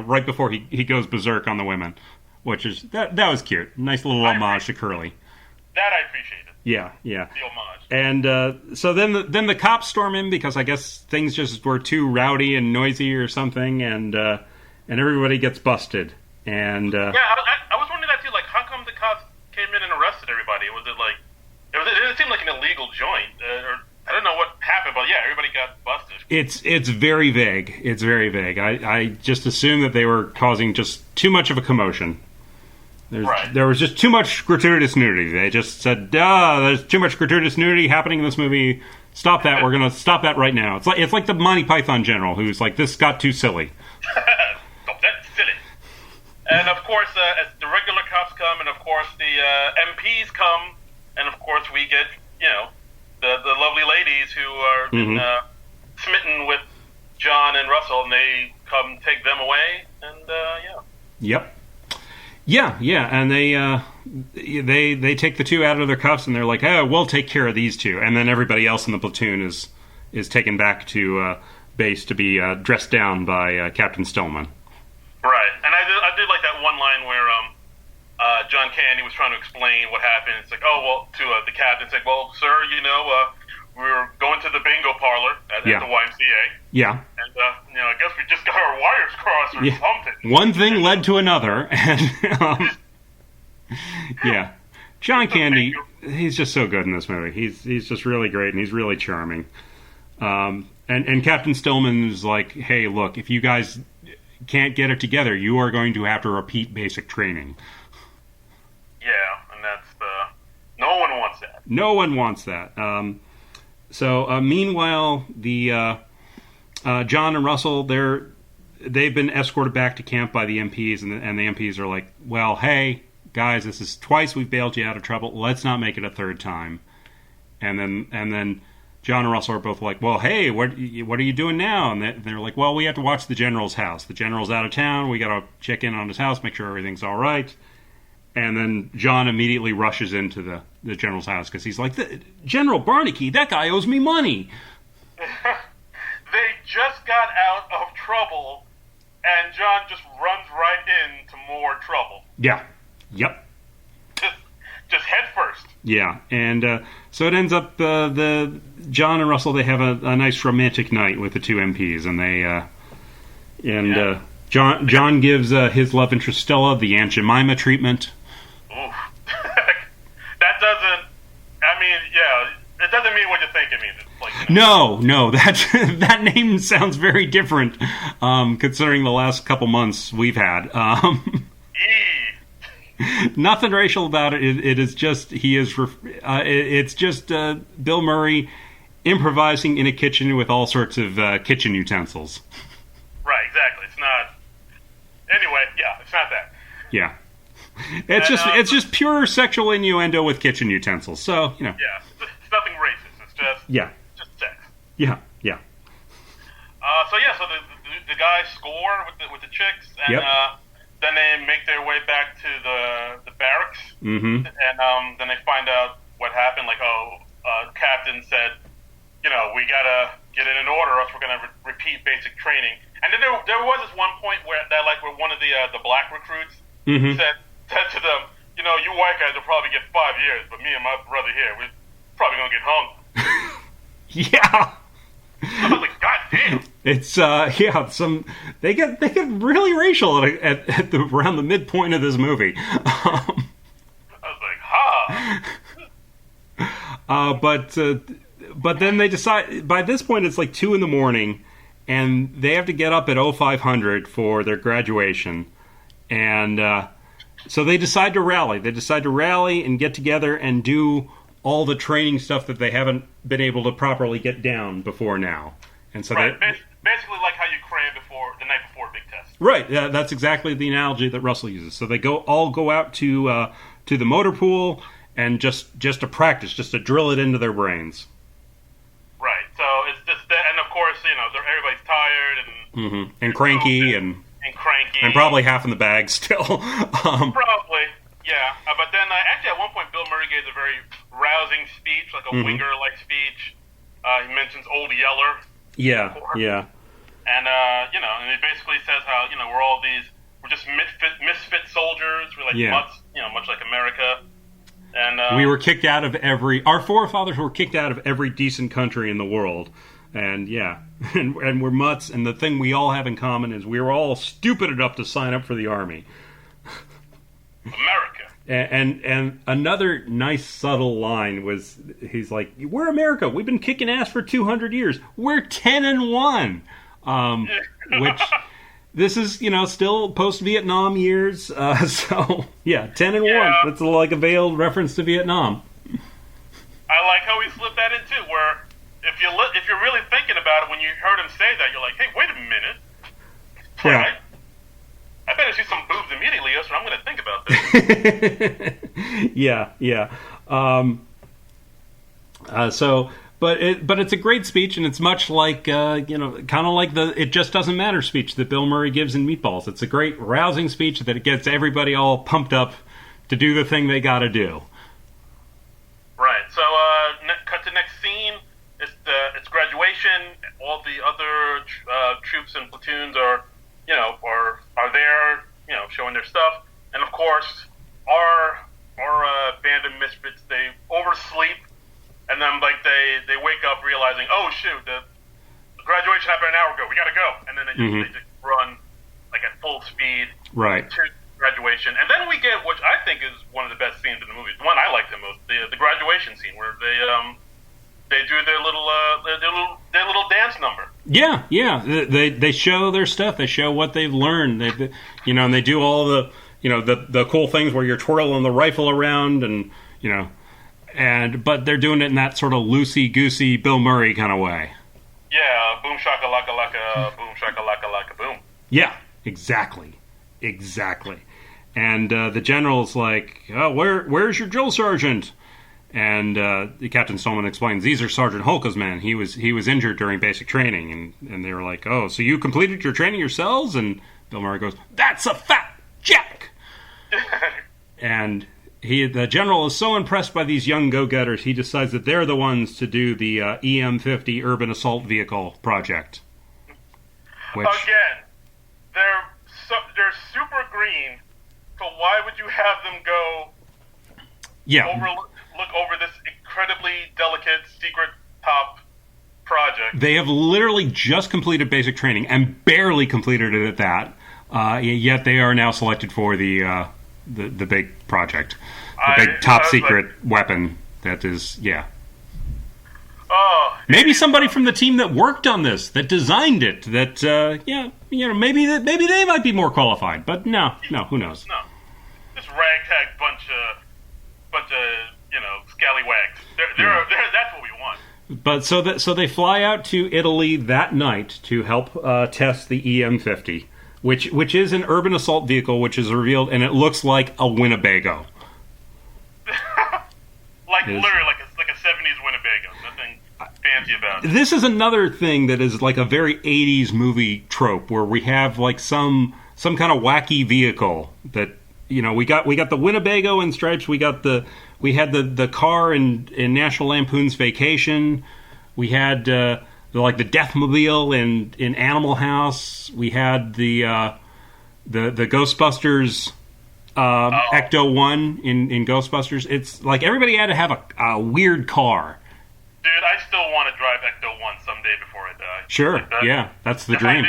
right before he goes berserk on the women, which is that was cute. Nice little homage to Curly. That I appreciated. Yeah. The homage. And so then the cops storm in because I guess things just were too rowdy and noisy or something, and everybody gets busted. And I was wondering that too. Like, how come the cops came in and arrested everybody? Was it like it seemed like an illegal joint, or I don't know what happened, but yeah, everybody got busted. It's very vague. It's very vague. I just assume that they were causing just too much of a commotion. There was just too much gratuitous nudity. They just said, there's too much gratuitous nudity happening in this movie. Stop that. We're going to stop that right now. It's like the Monty Python general who's like, this got too silly. Stop that silly. And of course, as the regular cops come, and of course the MPs come, and of course we get, the lovely ladies who are smitten with John and Russell, and they come take them away, and Yep. Yeah, and they take the two out of their cuffs, and they're like, "Oh, we'll take care of these two," and then everybody else in the platoon is taken back to base to be dressed down by Captain Stillman. Right, and I did like that one line where John Candy was trying to explain what happened. It's like, to the captain, it's like, well, sir, we were going to the bingo parlor at the YMCA. Yeah. And, I guess we just got our wires crossed or something. One thing led to another. And, yeah. John Candy, he's just so good in this movie. He's just really great, and he's really charming. And Captain Stillman is like, hey, look, if you guys can't get it together, you are going to have to repeat basic training. Yeah, and that's no one wants that. No one wants that. So meanwhile, the John and Russell, they've been escorted back to camp by the MPs, and the MPs are like, well, hey, guys, this is twice we've bailed you out of trouble. Let's not make it a third time. And then John and Russell are both like, well, hey, what are you doing now? And they're like, well, we have to watch the general's house. The general's out of town. We got to check in on his house, make sure everything's all right. And then John immediately rushes into the general's house because he's like, General Barnaky, that guy owes me money. They just got out of trouble, and John just runs right into more trouble. Yeah. Yep. Just head first. Yeah, and so it ends up the John and Russell, they have a nice romantic night with the two MPs, and John gives his love interest Stella the Aunt Jemima treatment. Oof. That doesn't. I mean, yeah, it doesn't mean what you think it means. It's like, No, that name sounds very different, considering the last couple months we've had. Nothing racial about it. It is just it's just Bill Murray improvising in a kitchen with all sorts of kitchen utensils. Right, exactly. It's not. Anyway, yeah, it's not that. Yeah, it's just pure sexual innuendo with kitchen utensils. So Yeah, it's nothing racist. It's just sex. Yeah. So the guys score with the chicks, and then they make their way back to the barracks, and then they find out what happened. Like, captain said, we gotta get it in order, or else we're gonna repeat basic training. And then there was this one point where one of the black recruits said to them, you white guys will probably get 5 years, but me and my brother here, we're probably gonna get hung. Yeah. I was like, God damn. It's they get really racial at around the midpoint of this movie. I was like, But then they decide, by this point it's like 2 a.m, and they have to get up at 0500 for their graduation, and so they decide to rally. They decide to rally and get together and do all the training stuff that they haven't been able to properly get down before now. And so basically like how you cram the night before a big test. Right, that's exactly the analogy that Russell uses. So they all go out to the motor pool and just to practice, just to drill it into their brains. Right. So it's just, and of course, everybody's tired and and cranky, and cranky. And probably half in the bag still. Probably, yeah. But then, actually, at one point, Bill Murray gave a very rousing speech, like a Winger-like speech. He mentions Old Yeller. Yeah, yeah. And, and he basically says how, we're just misfit soldiers. We're like mutts, much like America. And we were kicked out of our forefathers were kicked out of every decent country in the world. And, yeah, and we're mutts. And the thing we all have in common is we were all stupid enough to sign up for the Army. America. And another nice subtle line was, he's like, we're America. We've been kicking ass for 200 years. We're 10-1. Which, this is, still post-Vietnam years. So, yeah, 10-1. Yeah. That's like a veiled reference to Vietnam. I like how he slipped that in, too, where if you're really thinking about it, when you heard him say that, you're like, hey, wait a minute. Yeah. Right? I better see some boobs immediately, or I'm going to think about this. Yeah. But it's a great speech, and it's much like kind of like the "It Just Doesn't Matter" speech that Bill Murray gives in Meatballs. It's a great rousing speech that it gets everybody all pumped up to do the thing they got to do. Right. So, cut to next scene. It's graduation. All the other troops and platoons are there, showing their stuff. And of course, our band of misfits, they oversleep, and then they wake up realizing, oh shoot, the graduation happened an hour ago. We gotta go. And then they just run like at full speed to graduation. And then we get, which I think is one of the best scenes in the movie, the one I like the most, the graduation scene where they do their little dance number. Yeah. They show their stuff. They show what they've learned. And they do all the the cool things where you're twirling the rifle around, but they're doing it in that sort of loosey goosey Bill Murray kind of way. Yeah, boom shaka laka laka, boom shaka laka laka boom. Yeah, exactly. And the general's like, oh, where's your drill sergeant? And Captain Stallman explains, these are Sergeant Holka's men. He was injured during basic training. And they were like, oh, so you completed your training yourselves? And Bill Murray goes, that's a fat jack! And the general is so impressed by these young go-getters, he decides that they're the ones to do the EM-50 Urban Assault Vehicle project. Which, again, they're super green, so why would you have them go look over this incredibly delicate secret top project? They have literally just completed basic training and barely completed it at that. Yet they are now selected for the big project, the big top secret weapon. That is, Oh, maybe somebody from the team that worked on this, that designed it, that maybe they might be more qualified. But no, who knows? No, this ragtag bunch of scallywags. That's what we want. But so they fly out to Italy that night to help test the EM-50, which is an urban assault vehicle, which is revealed, and it looks like a Winnebago. Literally like a 70s Winnebago. Nothing fancy about it. This is another thing that is like a very 80s movie trope, where we have like some kind of wacky vehicle that, we got the Winnebago in Stripes. We had the car in National Lampoon's Vacation. We had the Deathmobile in Animal House. We had the Ghostbusters Ecto-1 in Ghostbusters. It's like everybody had to have a weird car. Dude, I still want to drive Ecto-1 someday before I die. Sure, that's the dream. I do.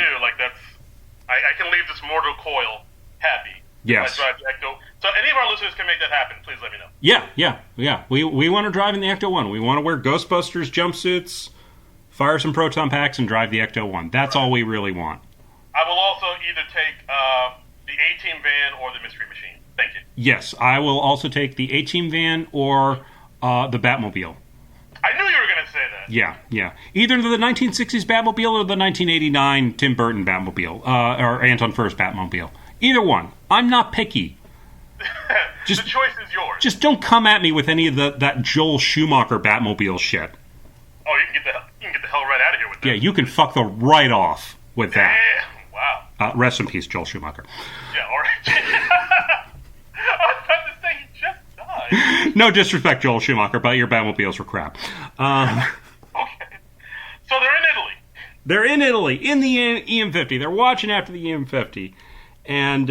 I can leave this mortal coil happy. Yes. I drive the Ecto. So any of our listeners can make that happen, please let me know. Yeah. We want to drive in the Ecto-1. We want to wear Ghostbusters jumpsuits, fire some proton packs, and drive the Ecto-1. That's all we really want. I will also either take the A-Team van or the Mystery Machine. Thank you. Yes, I will also take the A-Team van or the Batmobile. I knew you were going to say that. Yeah. Either the 1960s Batmobile or the 1989 Tim Burton Batmobile, or Anton Furst Batmobile. Either one. I'm not picky. The choice is yours. Just don't come at me with any of that Joel Schumacher Batmobile shit. Oh, you can get the hell right out of here with that. Yeah, you can fuck the right off with that. Yeah, wow. Rest in peace, Joel Schumacher. Yeah, all right. I was about to say he just died. No disrespect, Joel Schumacher, but your Batmobiles were crap. Okay. So they're in Italy. They're in Italy, in the EM50. They're watching after the EM50. And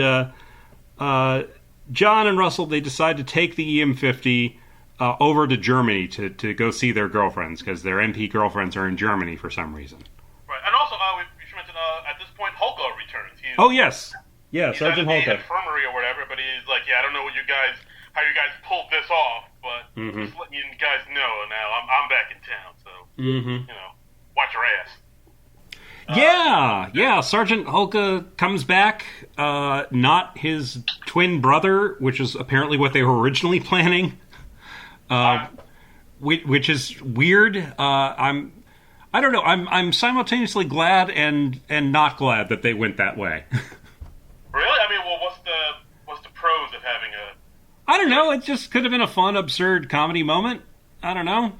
John and Russell, they decide to take the EM50 over to Germany to go see their girlfriends, because their MP girlfriends are in Germany for some reason. Right. And also, we should mention, at this point, Holka returns. Oh, yes. Yeah, he's Sergeant at the Holka. infirmary or whatever, but he's like, yeah, I don't know how you guys pulled this off, but just letting you guys know now, I'm back in town, so, watch your ass. Yeah. Sergeant Holka comes back, not his twin brother, which is apparently what they were originally planning, which is weird. I don't know. I'm simultaneously glad and not glad that they went that way. Really? I mean, well, what's the pros of having a? I don't know. It just could have been a fun, absurd comedy moment. I don't know.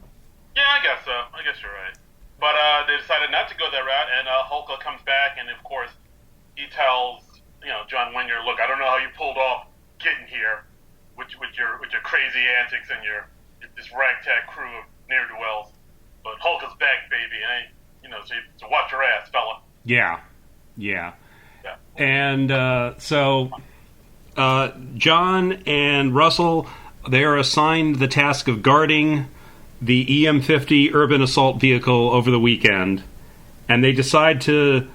Yeah, I guess so. I guess you're right. But they decided not to go that route, and Holka comes back, and of course, he tells John Winger, "Look, I don't know how you pulled off getting here, with your crazy antics and your this ragtag crew of ne'er-do-wells, but Holka's back, baby, and so watch your ass, fella." Yeah. And so John and Russell, they are assigned the task of guarding the EM50 urban assault vehicle over the weekend, and they decide to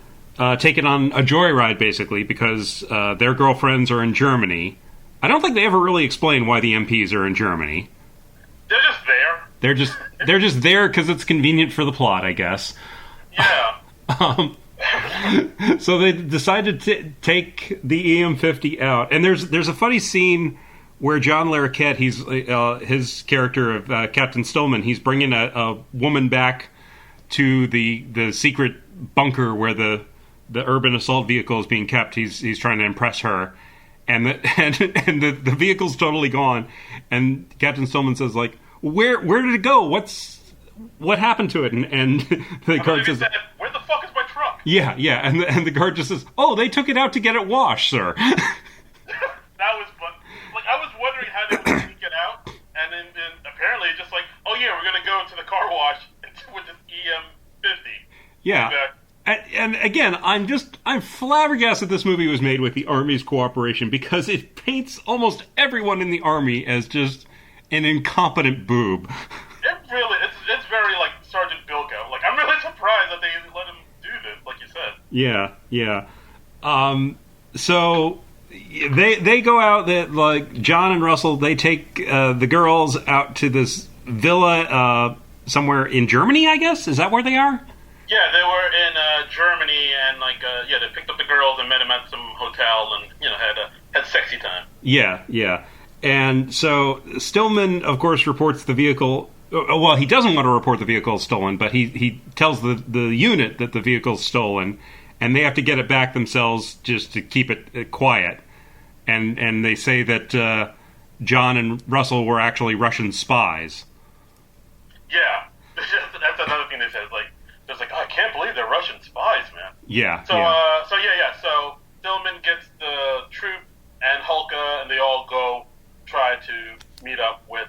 take it on a joyride, basically, because their girlfriends are in Germany. I don't think they ever really explain why the MPs are in Germany. They're just there. They're just there because it's convenient for the plot, I guess. Yeah. So they decided to take the EM50 out, and there's a funny scene where John Larroquette, he's his character of Captain Stillman, he's bringing a woman back to the secret bunker where the urban assault vehicle is being kept. He's trying to impress her, and the vehicle's totally gone. And Captain Stillman says, like, where did it go? What happened to it? And the guard says, "Where the fuck is my truck?" Yeah, and the guard just says, "Oh, they took it out to get it washed, sir." That was fun. Like, I was wondering how they would sneak it out, and then apparently just like, "Oh yeah, we're gonna go to the car wash with this EM50." Yeah. And again, I'm flabbergasted this movie was made with the Army's cooperation, because it paints almost everyone in the Army as just an incompetent boob. It really, it's very like Sergeant Bilko. Like, I'm really surprised that they let him do this, like you said. Yeah. So they go out, like John and Russell, they take the girls out to this villa somewhere in Germany, I guess? Is that where they are? Yeah, they were in Germany, and they picked up the girls and met them at some hotel, and had sexy time. Yeah. And so Stillman, of course, reports the vehicle. Well, he doesn't want to report the vehicle stolen, but he tells the unit that the vehicle's stolen, and they have to get it back themselves just to keep it quiet. And they say that John and Russell were actually Russian spies. Yeah, that's another thing they said. I can't believe they're Russian spies, man. Yeah. So Stillman gets the troop and Holka, and they all go try to meet up with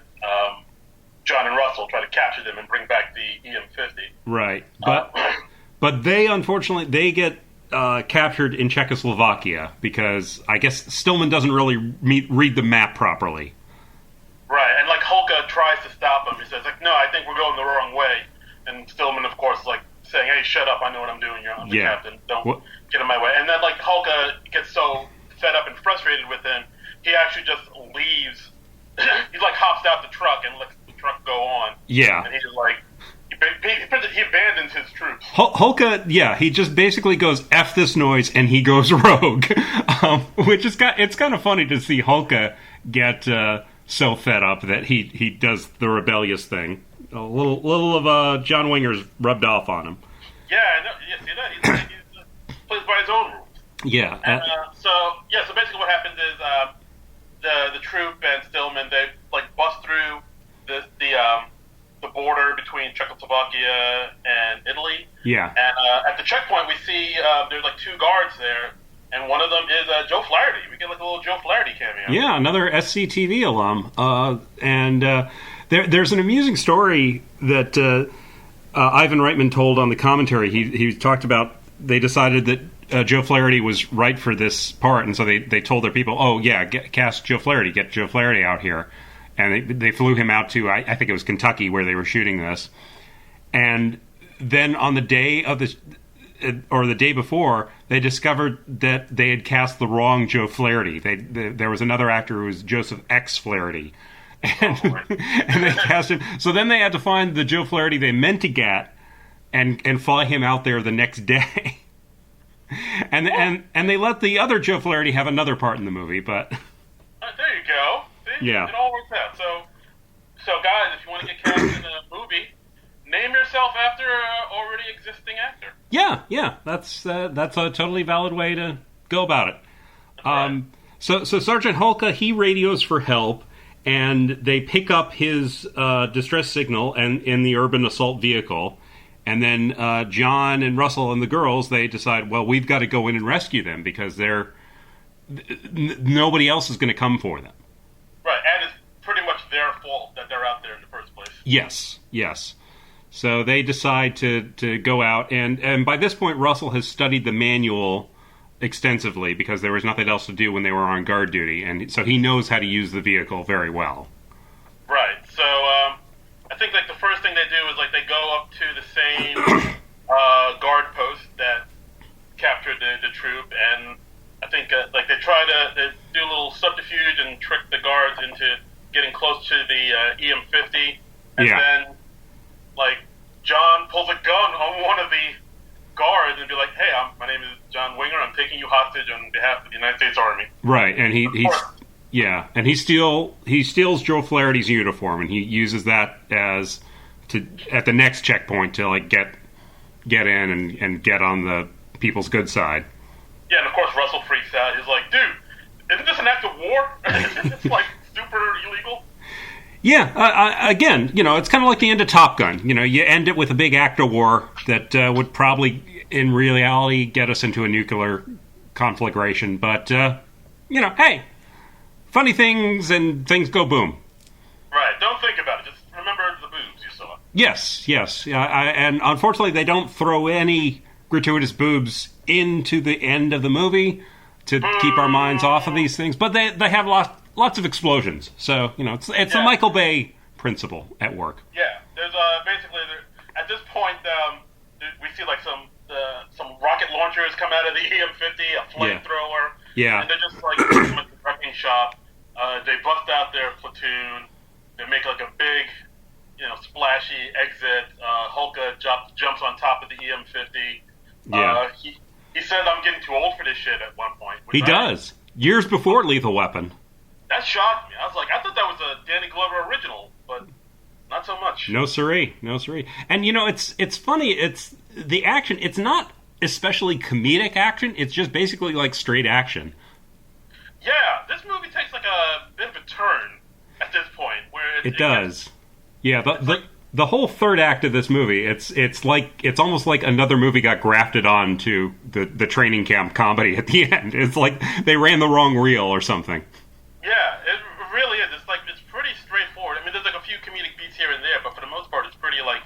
John and Russell, try to capture them and bring back the EM50. Right, but they unfortunately get captured in Czechoslovakia, because I guess Stillman doesn't really read the map properly. Right, and Holka tries to stop him. He says, "No, I think we're going the wrong way." And Stillman, of course, saying, "Hey, shut up! I know what I'm doing. I'm the captain. Don't get in my way." And then Holka gets so fed up and frustrated with him, he actually just leaves. He hops out the truck and lets the truck go on. Yeah, and he abandons his troops. Holka, he just basically goes F this noise, and he goes rogue, which is it's kind of funny to see Holka get so fed up that he does the rebellious thing. A little of John Winger's rubbed off on him. Yeah, I know. Yeah, see that? He plays by his own rules. Yeah. And, so basically what happens is the troop and Stillman, they bust through the border between Czechoslovakia and Italy. Yeah. And at the checkpoint, we see there's two guards there, and one of them is Joe Flaherty. We get like a little Joe Flaherty cameo. Yeah, another SCTV alum. There's an amusing story that Ivan Reitman told on the commentary. He talked about they decided that Joe Flaherty was right for this part, and so they told their people, "Oh yeah, cast Joe Flaherty, get Joe Flaherty out here," and they flew him out to I think it was Kentucky where they were shooting this, and then on the day of this. Or the day before, they discovered that they had cast the wrong Joe Flaherty. There was another actor who was Joseph X. Flaherty. And, and they cast him. So then they had to find the Joe Flaherty they meant to get and fly him out there the next day. and they let the other Joe Flaherty have another part in the movie, but... there you go. See? Yeah. It all works out. So guys, if you want to get cast in a movie... Name yourself after an already existing actor. Yeah, that's a totally valid way to go about it. Right. So Sergeant Hulka, he radios for help, and they pick up his distress signal and in the urban assault vehicle, and then John and Russell and the girls, they decide, well, we've got to go in and rescue them because nobody else is going to come for them. Right, and it's pretty much their fault that they're out there in the first place. Yes. So they decide to go out, and by this point, Russell has studied the manual extensively because there was nothing else to do when they were on guard duty, and so he knows how to use the vehicle very well. Right. So I think like the first thing they do is like they go up to the same guard post that captured the troop, and I think like they do a little subterfuge and trick the guards into getting close to the EM-50, and then. Like, John pulls a gun on one of the guards and be like, "Hey, my name is John Winger. I'm taking you hostage on behalf of the United States Army." Right, and he steals Joe Flaherty's uniform, and he uses that at the next checkpoint to like get in and get on the people's good side. Yeah, and of course Russell freaks out. He's like, "Dude, isn't this an act of war? It's like super illegal." Yeah, again, it's kind of like the end of Top Gun. You end it with a big actor war that would probably, in reality, get us into a nuclear conflagration. But, hey, funny things and things go boom. Right, don't think about it. Just remember the boobs you saw. Yes. And unfortunately, they don't throw any gratuitous boobs into the end of the movie to keep our minds off of these things. But they have lots of explosions, so it's a Michael Bay principle at work. Yeah, there's basically at this point we see like some rocket launchers come out of the EM-50, a flamethrower, and they're just like in the wrecking shop. They bust out their platoon. They make like a big, splashy exit. Hulka jumps on top of the EM-50. Yeah. He said, "I'm getting too old for this shit" at one point. He does. Years before Lethal Weapon. That shocked me. I was like, I thought that was a Danny Glover original, but not so much. No siree. And it's funny. It's the action. It's not especially comedic action. It's just basically like straight action. Yeah, this movie takes like a bit of a turn at this point, where it does. The whole third act of this movie, it's almost like another movie got grafted on to the training camp comedy at the end. It's like they ran the wrong reel or something. Yeah, it really is. It's pretty straightforward. I mean, there's like a few comedic beats here and there, but for the most part, it's pretty like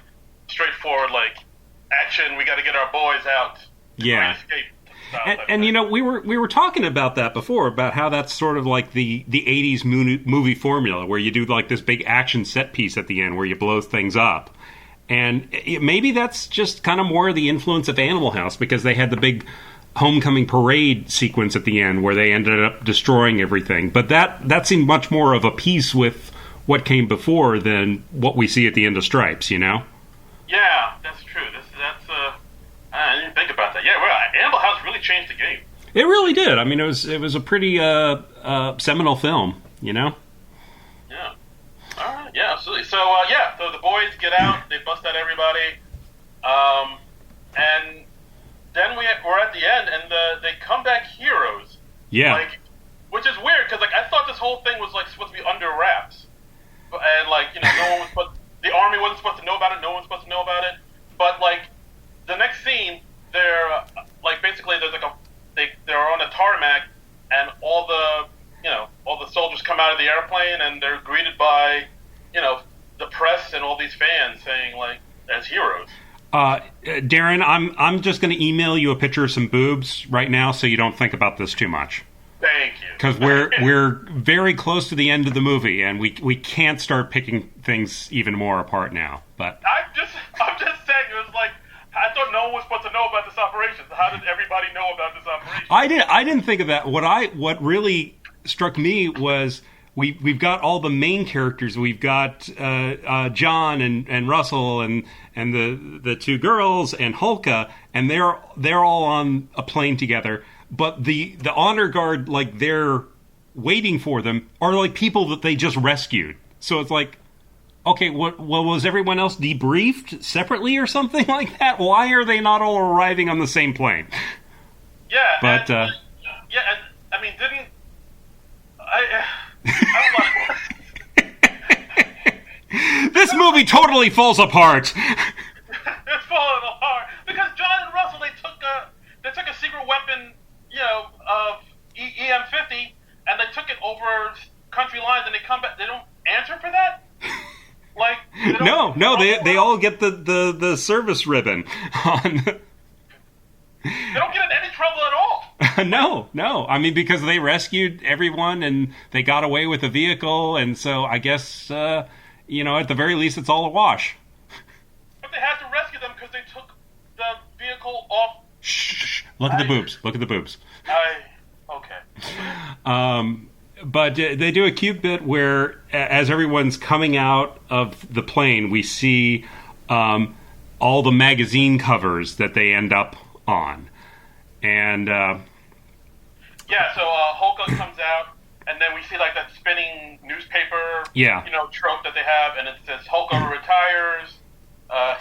straightforward. Like action, we got to get our boys out. Yeah. And we were talking about that before, about how that's sort of like the 80s movie formula, where you do like this big action set piece at the end where you blow things up. And maybe that's just kind of more the influence of Animal House, because they had the big homecoming parade sequence at the end where they ended up destroying everything. But that seemed much more of a piece with what came before than what we see at the end of Stripes, Yeah, that's true. I didn't think about that. Yeah, well, Animal House really changed the game. It really did. I mean, it was a pretty seminal film, Yeah. All right. Yeah, absolutely. So so the boys get out. They bust out everybody, and then we're at the end, and they come back heroes. Yeah. Which is weird because I thought this whole thing was supposed to be under wraps, and no one was the army wasn't supposed to know about it. No one's supposed to know about it. But the next scene, they're basically there's they're on a the airplane, and they're greeted by, the press and all these fans saying, like, as heroes. Darren, I'm just going to email you a picture of some boobs right now, so you don't think about this too much. Thank you. Because we're very close to the end of the movie, and we can't start picking things even more apart now. But I'm just saying, it was like, I thought no one was supposed to know about this operation. How did everybody know about this operation? I didn't think of that. What really struck me was we've got all the main characters. We've got John and Russell and the two girls and Hulka, and they're all on a plane together. But the honor guard, like, they're waiting for them, are like people that they just rescued. So it's like, okay, well, was everyone else debriefed separately or something like that? Why are they not all arriving on the same plane? Yeah, but and I mean, didn't I don't know. This movie totally falls apart. It's falling apart because John and Russell, they took a secret weapon, of EM-50, and they took it over country lines, and they come back. They don't answer for that. Like, no, they all get the service ribbon on. They don't get in any trouble at all. No. I mean, because they rescued everyone and they got away with the vehicle, and so I guess at the very least, it's all a wash. But they had to rescue them because they took the vehicle off. Shh! Look at the boobs. Look at the boobs. Okay. But they do a cute bit where, as everyone's coming out of the plane, we see all the magazine covers that they end up on. And so Hulka comes out, and then we see like that spinning newspaper, trope that they have, and it says Hulka retires.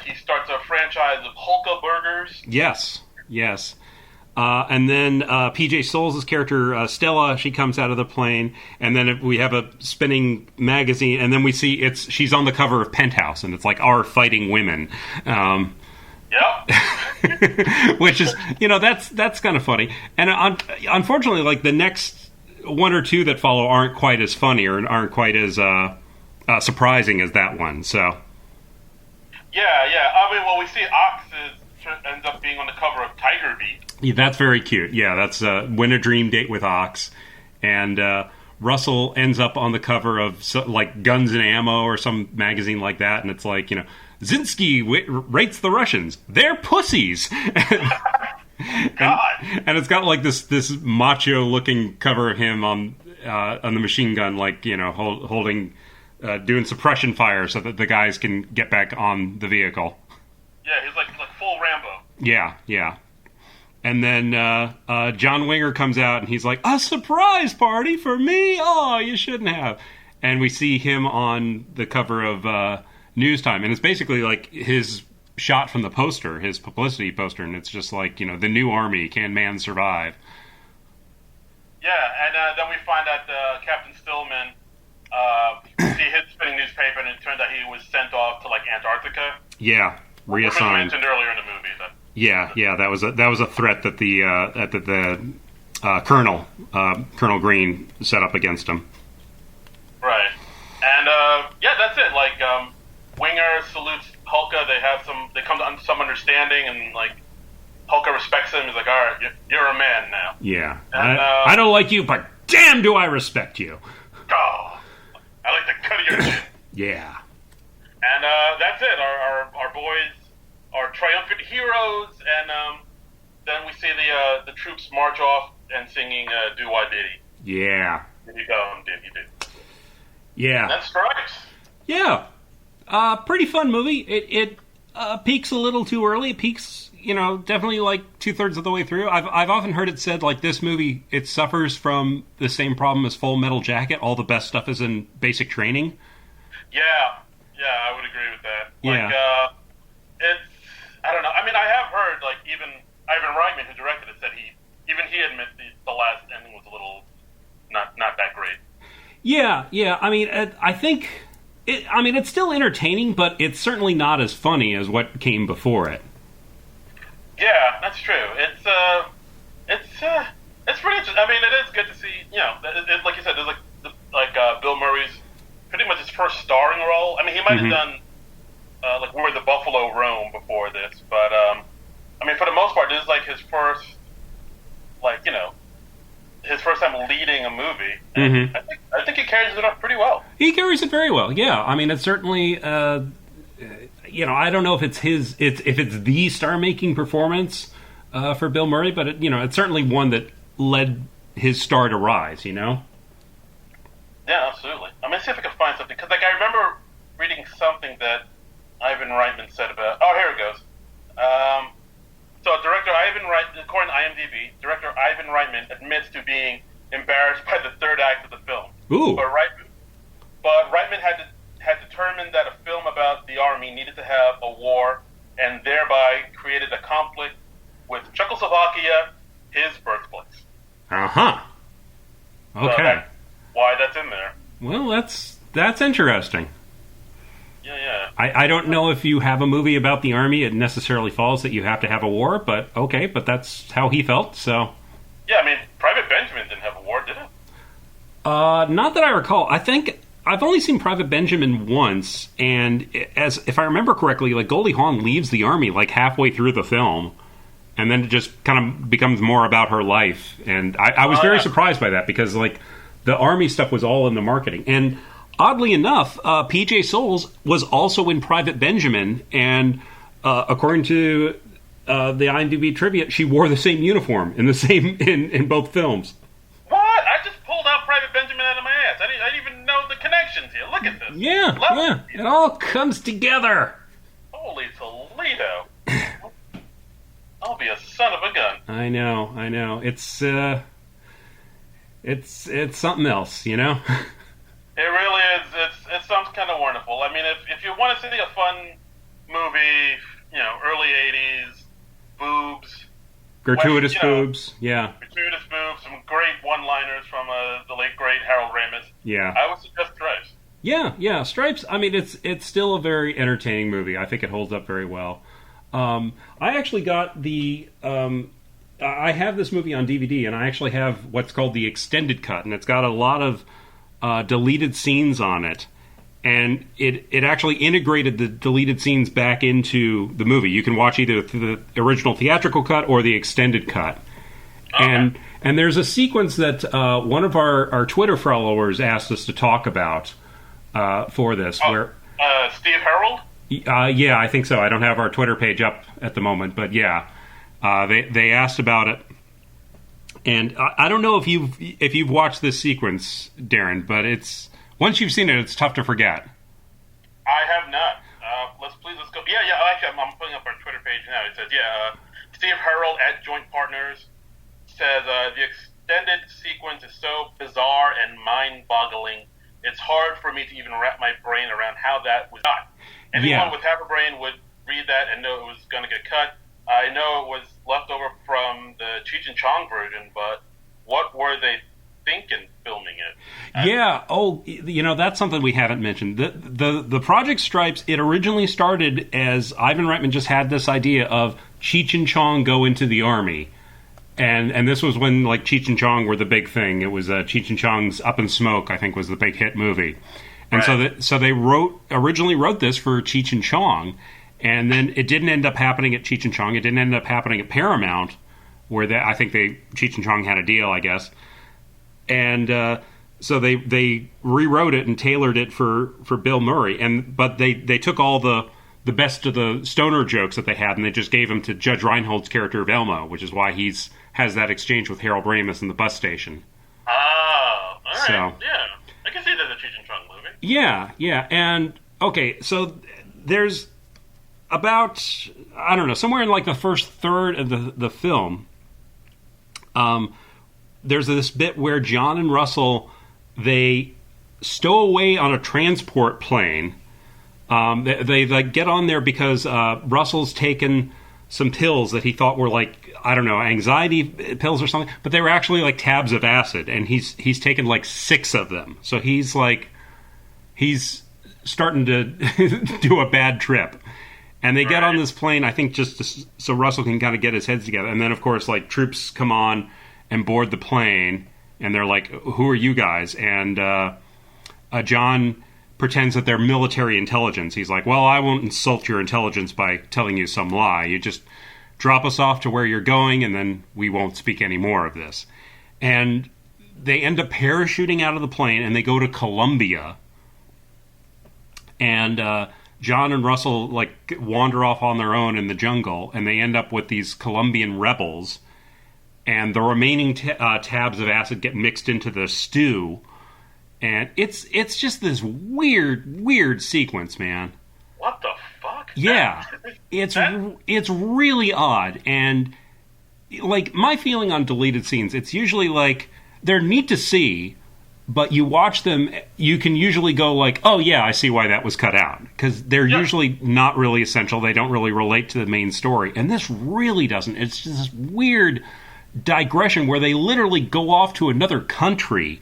He starts a franchise of Hulka burgers. Yes. And then PJ Souls' character, Stella, she comes out of the plane, and then we have a spinning magazine, and then we see she's on the cover of Penthouse, and it's like Our Fighting Women. Which is, that's kind of funny. And unfortunately, like, the next one or two that follow aren't quite as funny or aren't quite as surprising as that one, so. Yeah. I mean, well, we see Ox ends up being on the cover of Tiger Beat. Yeah, that's very cute. Yeah, that's Win a Dream Date with Ox. And Russell ends up on the cover of, like, Guns and Ammo or some magazine like that, and it's like, Zinsky rates the Russians. They're pussies! and it's got, like, this macho-looking cover of him on the machine gun, like, holding... doing suppression fire so that the guys can get back on the vehicle. Yeah, he's like full Rambo. Yeah. And then John Winger comes out and he's like, a surprise party for me? Oh, you shouldn't have. And we see him on the cover of News Time. And it's basically like his shot from the poster, his publicity poster. And it's just like, the new army, can man survive? Yeah, and then we find out Captain Stillman, see his spinning newspaper, and it turns out he was sent off to, like, Antarctica. Yeah, reassigned. Mentioned earlier in the movie. Yeah, that was a threat that the Colonel Green set up against him. Right, and that's it. Like, Winger salutes Hulka. They come to some understanding, and, like, Hulka respects him. He's like, all right, you're a man now. Yeah, and, I don't like you, but damn, do I respect you. Oh, I like the cut of your chin. Yeah. And that's it. Our boys are triumphant heroes, and then we see the troops march off and singing "Do Wah Diddy." Yeah. Did you go? Did you do? Yeah. And that strikes. Yeah. Pretty fun movie. It peaks a little too early. It peaks, definitely like 2/3 of the way through. I've often heard it said, like, this movie, it suffers from the same problem as Full Metal Jacket. All the best stuff is in basic training. Yeah, I would agree with that. Like, it's, I don't know. I mean, I have heard, like, even Ivan Reitman, who directed it, said he admits the last ending was a little not that great. Yeah. I mean, I think, it's still entertaining, but it's certainly not as funny as what came before it. Yeah, that's true. It's pretty interesting. I mean, it is good to see, like you said, there's, like, like Bill Murray's pretty much his first starring role. I mean, he might have done like Where the Buffalo Roam before this, but I mean, for the most part, this is like his first, like, you know, his first time leading a movie. And I think he carries it off pretty well. He carries it very well. Yeah, I mean, it's certainly, you know, I don't know if it's if it's the star-making performance for Bill Murray, but it's certainly one that led his star to rise. You know. Yeah, absolutely. I'm gonna see if I can find something, because like I remember reading something that Ivan Reitman said about. Oh, here it goes. So director Ivan Reitman, according to IMDb, director Ivan Reitman admits to being embarrassed by the third act of the film. Ooh. But Reitman had determined that a film about the army needed to have a war, and thereby created a conflict with Czechoslovakia, his birthplace. Okay. So that's why that's in there. Well, that's interesting. Yeah. I don't know if you have a movie about the army, it necessarily follows that you have to have a war, but okay, but that's how he felt, so. Yeah, I mean, Private Benjamin didn't have a war, did it? Not that I recall. I think I've only seen Private Benjamin once, and if I remember correctly, like Goldie Hawn leaves the army like halfway through the film, and then it just kind of becomes more about her life, and I was very surprised by that, because like the army stuff was all in the marketing, and oddly enough, P.J. Souls was also in Private Benjamin, and according to the IMDb trivia, she wore the same uniform in both films. What? I just pulled out Private Benjamin out of my ass. I didn't even know the connections here. Look at this. Yeah. It all comes together. Holy Toledo. I'll be a son of a gun. I know. It's something else, you know? It really is. It sounds kind of wonderful. I mean, if you want to see a fun movie, you know, early 80s, boobs. Gratuitous boobs, yeah. Gratuitous boobs, some great one-liners from the late, great Harold Ramis. Yeah. I would suggest Stripes. Yeah. Stripes, I mean, it's still a very entertaining movie. I think it holds up very well. I actually got I have this movie on DVD, and I actually have what's called the extended cut, and it's got a lot of deleted scenes on it, and it actually integrated the deleted scenes back into the movie. You can watch either the original theatrical cut or the extended cut. Okay. And there's a sequence that one of our Twitter followers asked us to talk about for this. Where Steve Harold? Yeah, I think so. I don't have our Twitter page up at the moment, but yeah, they asked about it. And I don't know if you've watched this sequence, Darren, but once you've seen it, it's tough to forget. I have not. Let's go. Yeah. Actually, I'm putting up our Twitter page now. It says, Steve Harold at Joint Partners says the extended sequence is so bizarre and mind-boggling. It's hard for me to even wrap my brain around how that was done. Anyone with half a brain would read that and know it was going to get cut. I know it was left over from the Cheech and Chong version, but what were they thinking filming it? Yeah. That's something we haven't mentioned. The Project Stripes, it originally started as Ivan Reitman just had this idea of Cheech and Chong go into the army. And this was when like Cheech and Chong were the big thing. It was Cheech and Chong's Up in Smoke, I think, was the big hit movie. And so they originally wrote this for Cheech and Chong, and then it didn't end up happening at Cheech and Chong. It didn't end up happening at Paramount, where I think Cheech and Chong had a deal, I guess. And so they rewrote it and tailored it for Bill Murray. But they took all the best of the stoner jokes that they had, and they just gave them to Judge Reinhold's character of Elmo, which is why has that exchange with Harold Ramis in the bus station. Oh, all right. So, yeah. I can see there's a Cheech and Chong movie. Yeah. And, okay, so there's about, I don't know, somewhere in like the first third of the film, there's this bit where John and Russell, they stow away on a transport plane. They get on there because Russell's taken some pills that he thought were like, I don't know, anxiety pills or something, but they were actually like tabs of acid, and he's taken like 6 of them. So he's starting to do a bad trip. And they get on this plane, I think, just so Russell can kind of get his head together. And then, of course, like troops come on and board the plane, and they're like, "Who are you guys?" And John pretends that they're military intelligence. He's like, "Well, I won't insult your intelligence by telling you some lie. You just drop us off to where you're going, and then we won't speak any more of this." And they end up parachuting out of the plane, and they go to Colombia. And John and Russell like wander off on their own in the jungle, and they end up with these Colombian rebels. And the remaining tabs of acid get mixed into the stew, and it's just this weird sequence, man. What the fuck? Yeah, it's really odd, and like my feeling on deleted scenes, it's usually like they're neat to see, but you watch them, you can usually go like, oh yeah, I see why that was cut out, because they're usually not really essential. They don't really relate to the main story, and this really doesn't. It's just this weird digression where they literally go off to another country,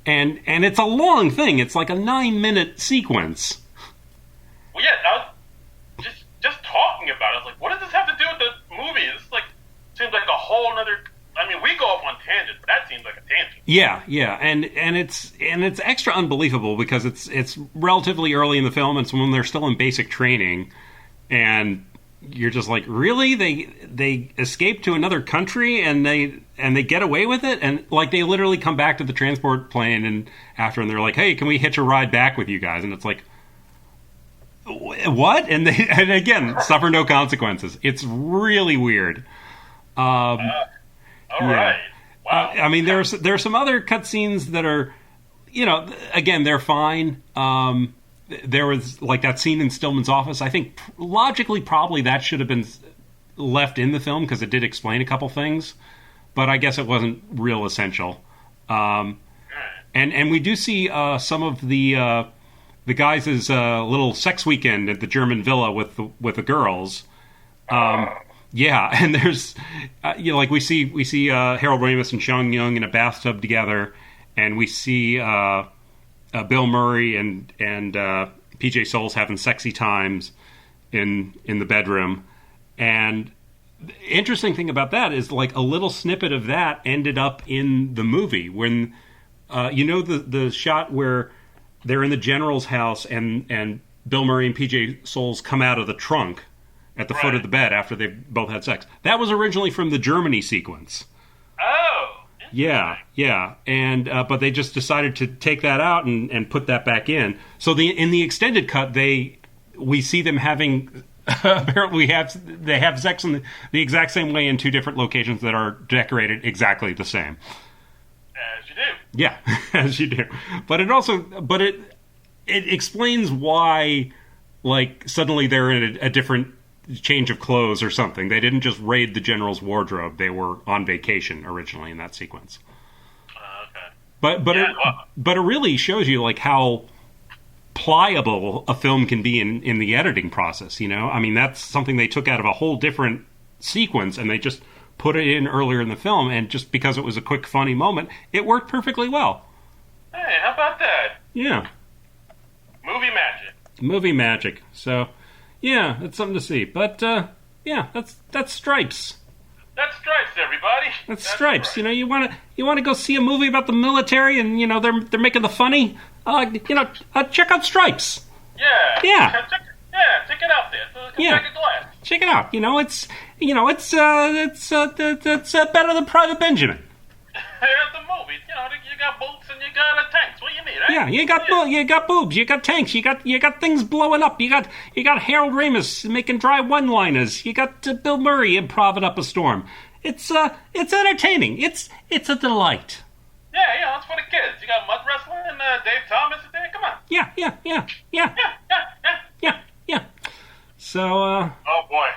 and it's a long thing. It's like a 9-minute sequence. Well, yeah, I was just talking about it. I was like, what does this have to do with the movie? This like seems like a whole other. I mean, we go off on tangents, but that seems like a tangent. Yeah, and it's extra unbelievable because it's relatively early in the film. It's when they're still in basic training, and you're just like, really? They escape to another country and they get away with it? And like they literally come back to the transport plane and they're like, hey, can we hitch a ride back with you guys? And it's like, what? And again, suffer no consequences. It's really weird. All right. Wow. I mean, there's some other cutscenes that are, again, they're fine. There was like that scene in Stillman's office. I think logically, probably that should have been left in the film because it did explain a couple things, but I guess it wasn't real essential. And we do see some of the guys' little sex weekend at the German villa with the girls. Yeah, and there's like we see Harold Ramis and Sean Young in a bathtub together, and we see Bill Murray and PJ Souls having sexy times in the bedroom. And the interesting thing about that is like a little snippet of that ended up in the movie when the shot where they're in the general's house and Bill Murray and PJ Souls come out of the trunk at the foot of the bed after they've both had sex. That was originally from the Germany sequence. Oh. Yeah, and but they just decided to take that out and put that back in. So in the extended cut, we see them having apparently they have sex in the exact same way in two different locations that are decorated exactly the same. As you do. Yeah, as you do. But it explains why like suddenly they're in a different change of clothes or something. They didn't just raid the general's wardrobe. They were on vacation originally in that sequence. Okay. But it really shows you like how pliable a film can be in the editing process, I mean, that's something they took out of a whole different sequence and they just put it in earlier in the film, and just because it was a quick funny moment, it worked perfectly well. Hey, how about that? Yeah. Movie magic. So yeah, that's something to see. But yeah, that's Stripes. That's Stripes, everybody. That's Stripes. Right. You want to go see a movie about the military, and they're making the funny. Check out Stripes. Yeah. Check it out there. Check it glass. Check it out. It's better than Private Benjamin. The movies. You got boats and you got tanks. What do you need? Eh? Yeah, you got boobs, you got tanks, you got things blowing up. You got Harold Ramis making dry one-liners. You got Bill Murray improving up a storm. It's entertaining. It's a delight. Yeah, it's for the kids. You got mud wrestling and Dave Thomas in there. Come on. Yeah. So. Oh boy.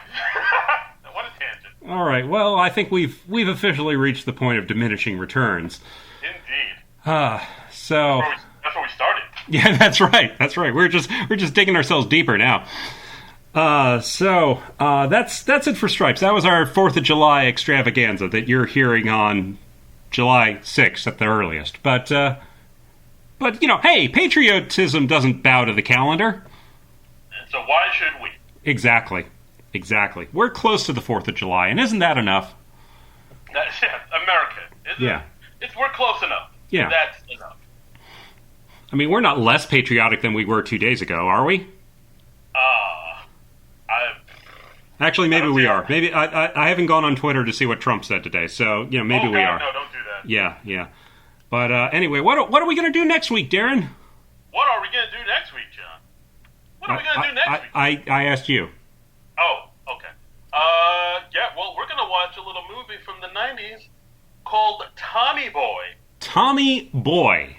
What a tangent. All right. Well, I think we've officially reached the point of diminishing returns. Indeed. So. That's where we started. Yeah, that's right. We're just digging ourselves deeper now. So that's it for Stripes. That was our 4th of July extravaganza that you're hearing on July 6th at the earliest. But hey, patriotism doesn't bow to the calendar. So why should we? Exactly. We're close to the 4th of July, and isn't that enough? America. Isn't it? we're close enough. Yeah. That's enough. I mean, we're not less patriotic than we were 2 days ago, are we? Actually, maybe we are. Maybe I haven't gone on Twitter to see what Trump said today, so maybe we are. No, don't do that. Yeah. But anyway, what are we going to do next week, Darren? What are we going to do next week, John? What are we going to do next week? I asked you. Oh, okay. Well, we're going to watch a little movie from the 90s called Tommy Boy. Tommy Boy.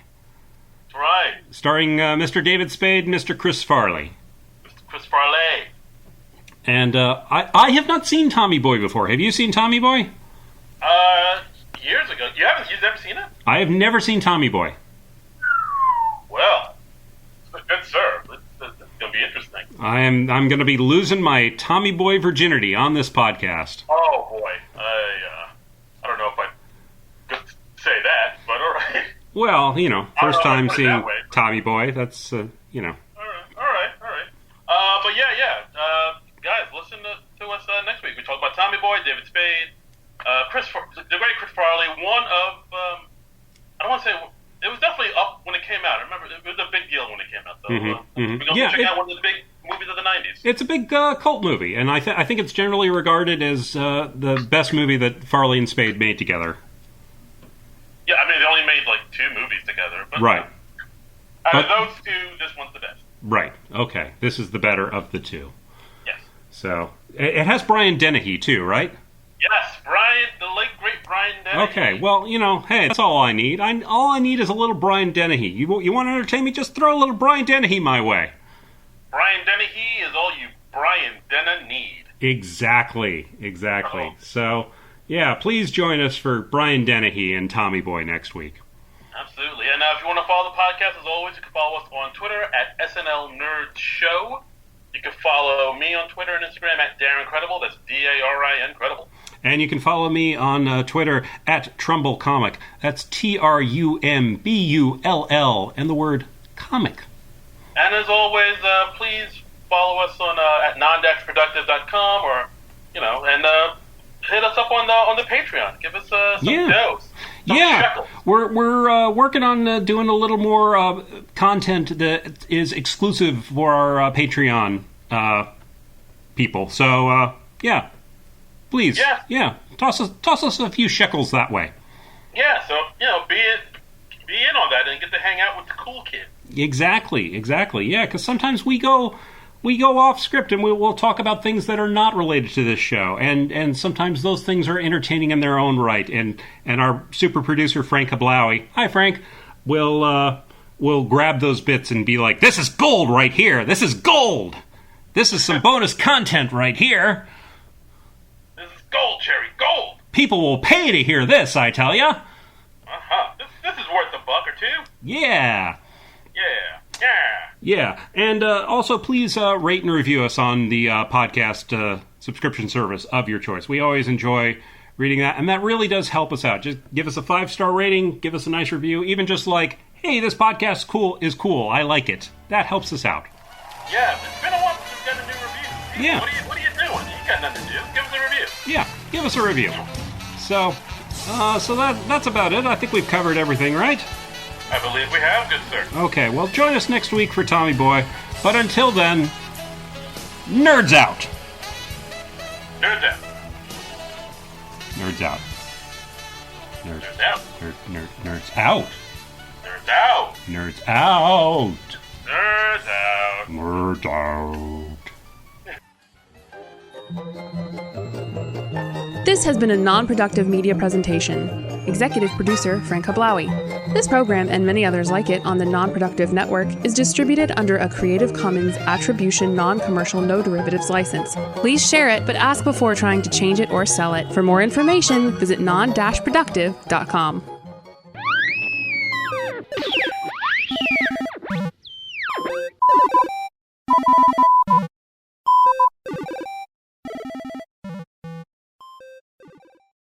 That's right. Starring Mr. David Spade and Mr. Chris Farley. Mr. Chris Farley. And I have not seen Tommy Boy before. Have you seen Tommy Boy? Years ago. You've never seen it? I have never seen Tommy Boy. Well, good sir. It's going to be interesting. I'm going to be losing my Tommy Boy virginity on this podcast. Oh, boy. I don't know if I could say that, but all right. Well, first time seeing Tommy Boy, that's, All right. But guys, listen to us next week. We talk about Tommy Boy, David Spade, the great Chris Farley, one of, I don't want to say, it was definitely up when it came out. I remember it was a big deal when it came out. So we're going to check out one of the big movies of the 90s. It's a big cult movie, and I think it's generally regarded as the best movie that Farley and Spade made together. Yeah, I mean, they only made like 2 movies together. But, right. Out of those 2, this one's the best. Right. Okay. This is the better of the 2. Yes. So, it has Brian Dennehy, too, right? Yes, the late, great Brian Dennehy. Okay, well, hey, that's all I need. All I need is a little Brian Dennehy. You want to entertain me? Just throw a little Brian Dennehy my way. Brian Dennehy is all you Brian Dennehy need. Exactly. Uh-oh. So, yeah, please join us for Brian Dennehy and Tommy Boy next week. Absolutely. And if you want to follow the podcast, as always, you can follow us on Twitter at SNL Nerd Show. You can follow me on Twitter and Instagram at Darren Credible. That's DARIN Credible. And you can follow me on Twitter at Trumbull Comic. That's TRUMBULL and the word comic. And as always, please follow us on at Non-Productive.com or and hit us up on the Patreon. Give us some dose. Yeah, we're working on doing a little more content that is exclusive for our Patreon people. So please, toss us a few shekels that way. Yeah, so be in on that and get to hang out with the cool kids. Exactly. Yeah, because sometimes we go off script and we'll talk about things that are not related to this show, and sometimes those things are entertaining in their own right. And our super producer Frank Hablawi, hi Frank, will grab those bits and be like, "This is gold right here. This is gold. This is some bonus content right here. This is gold, Cherry, gold. People will pay to hear this, I tell ya." This is worth $1 or $2. Yeah. Yeah. And also, please rate and review us on the podcast subscription service of your choice. We always enjoy reading that, and that really does help us out. Just give us a 5-star rating, give us a nice review, even just like, "Hey, this podcast is cool. I like it." That helps us out. Yeah, it's been a while since we've got a new review. Yeah. What are you doing? You got nothing to do. Give us a review. Yeah, give us a review. So that's about it. I think we've covered everything, right? I believe we have, good sir. Okay, well, join us next week for Tommy Boy. But until then, nerds out. Nerds out. Nerds out. Nerds out. Nerds out. Nerds out. Nerds out. Nerds out. Nerds out. This has been a non-productive media presentation. Executive producer Frank Hablawi. This program and many others like it on the Non-Productive Network is distributed under a Creative Commons Attribution Non-Commercial No Derivatives license. Please share it, but ask before trying to change it or sell it. For more information, visit non-productive.com.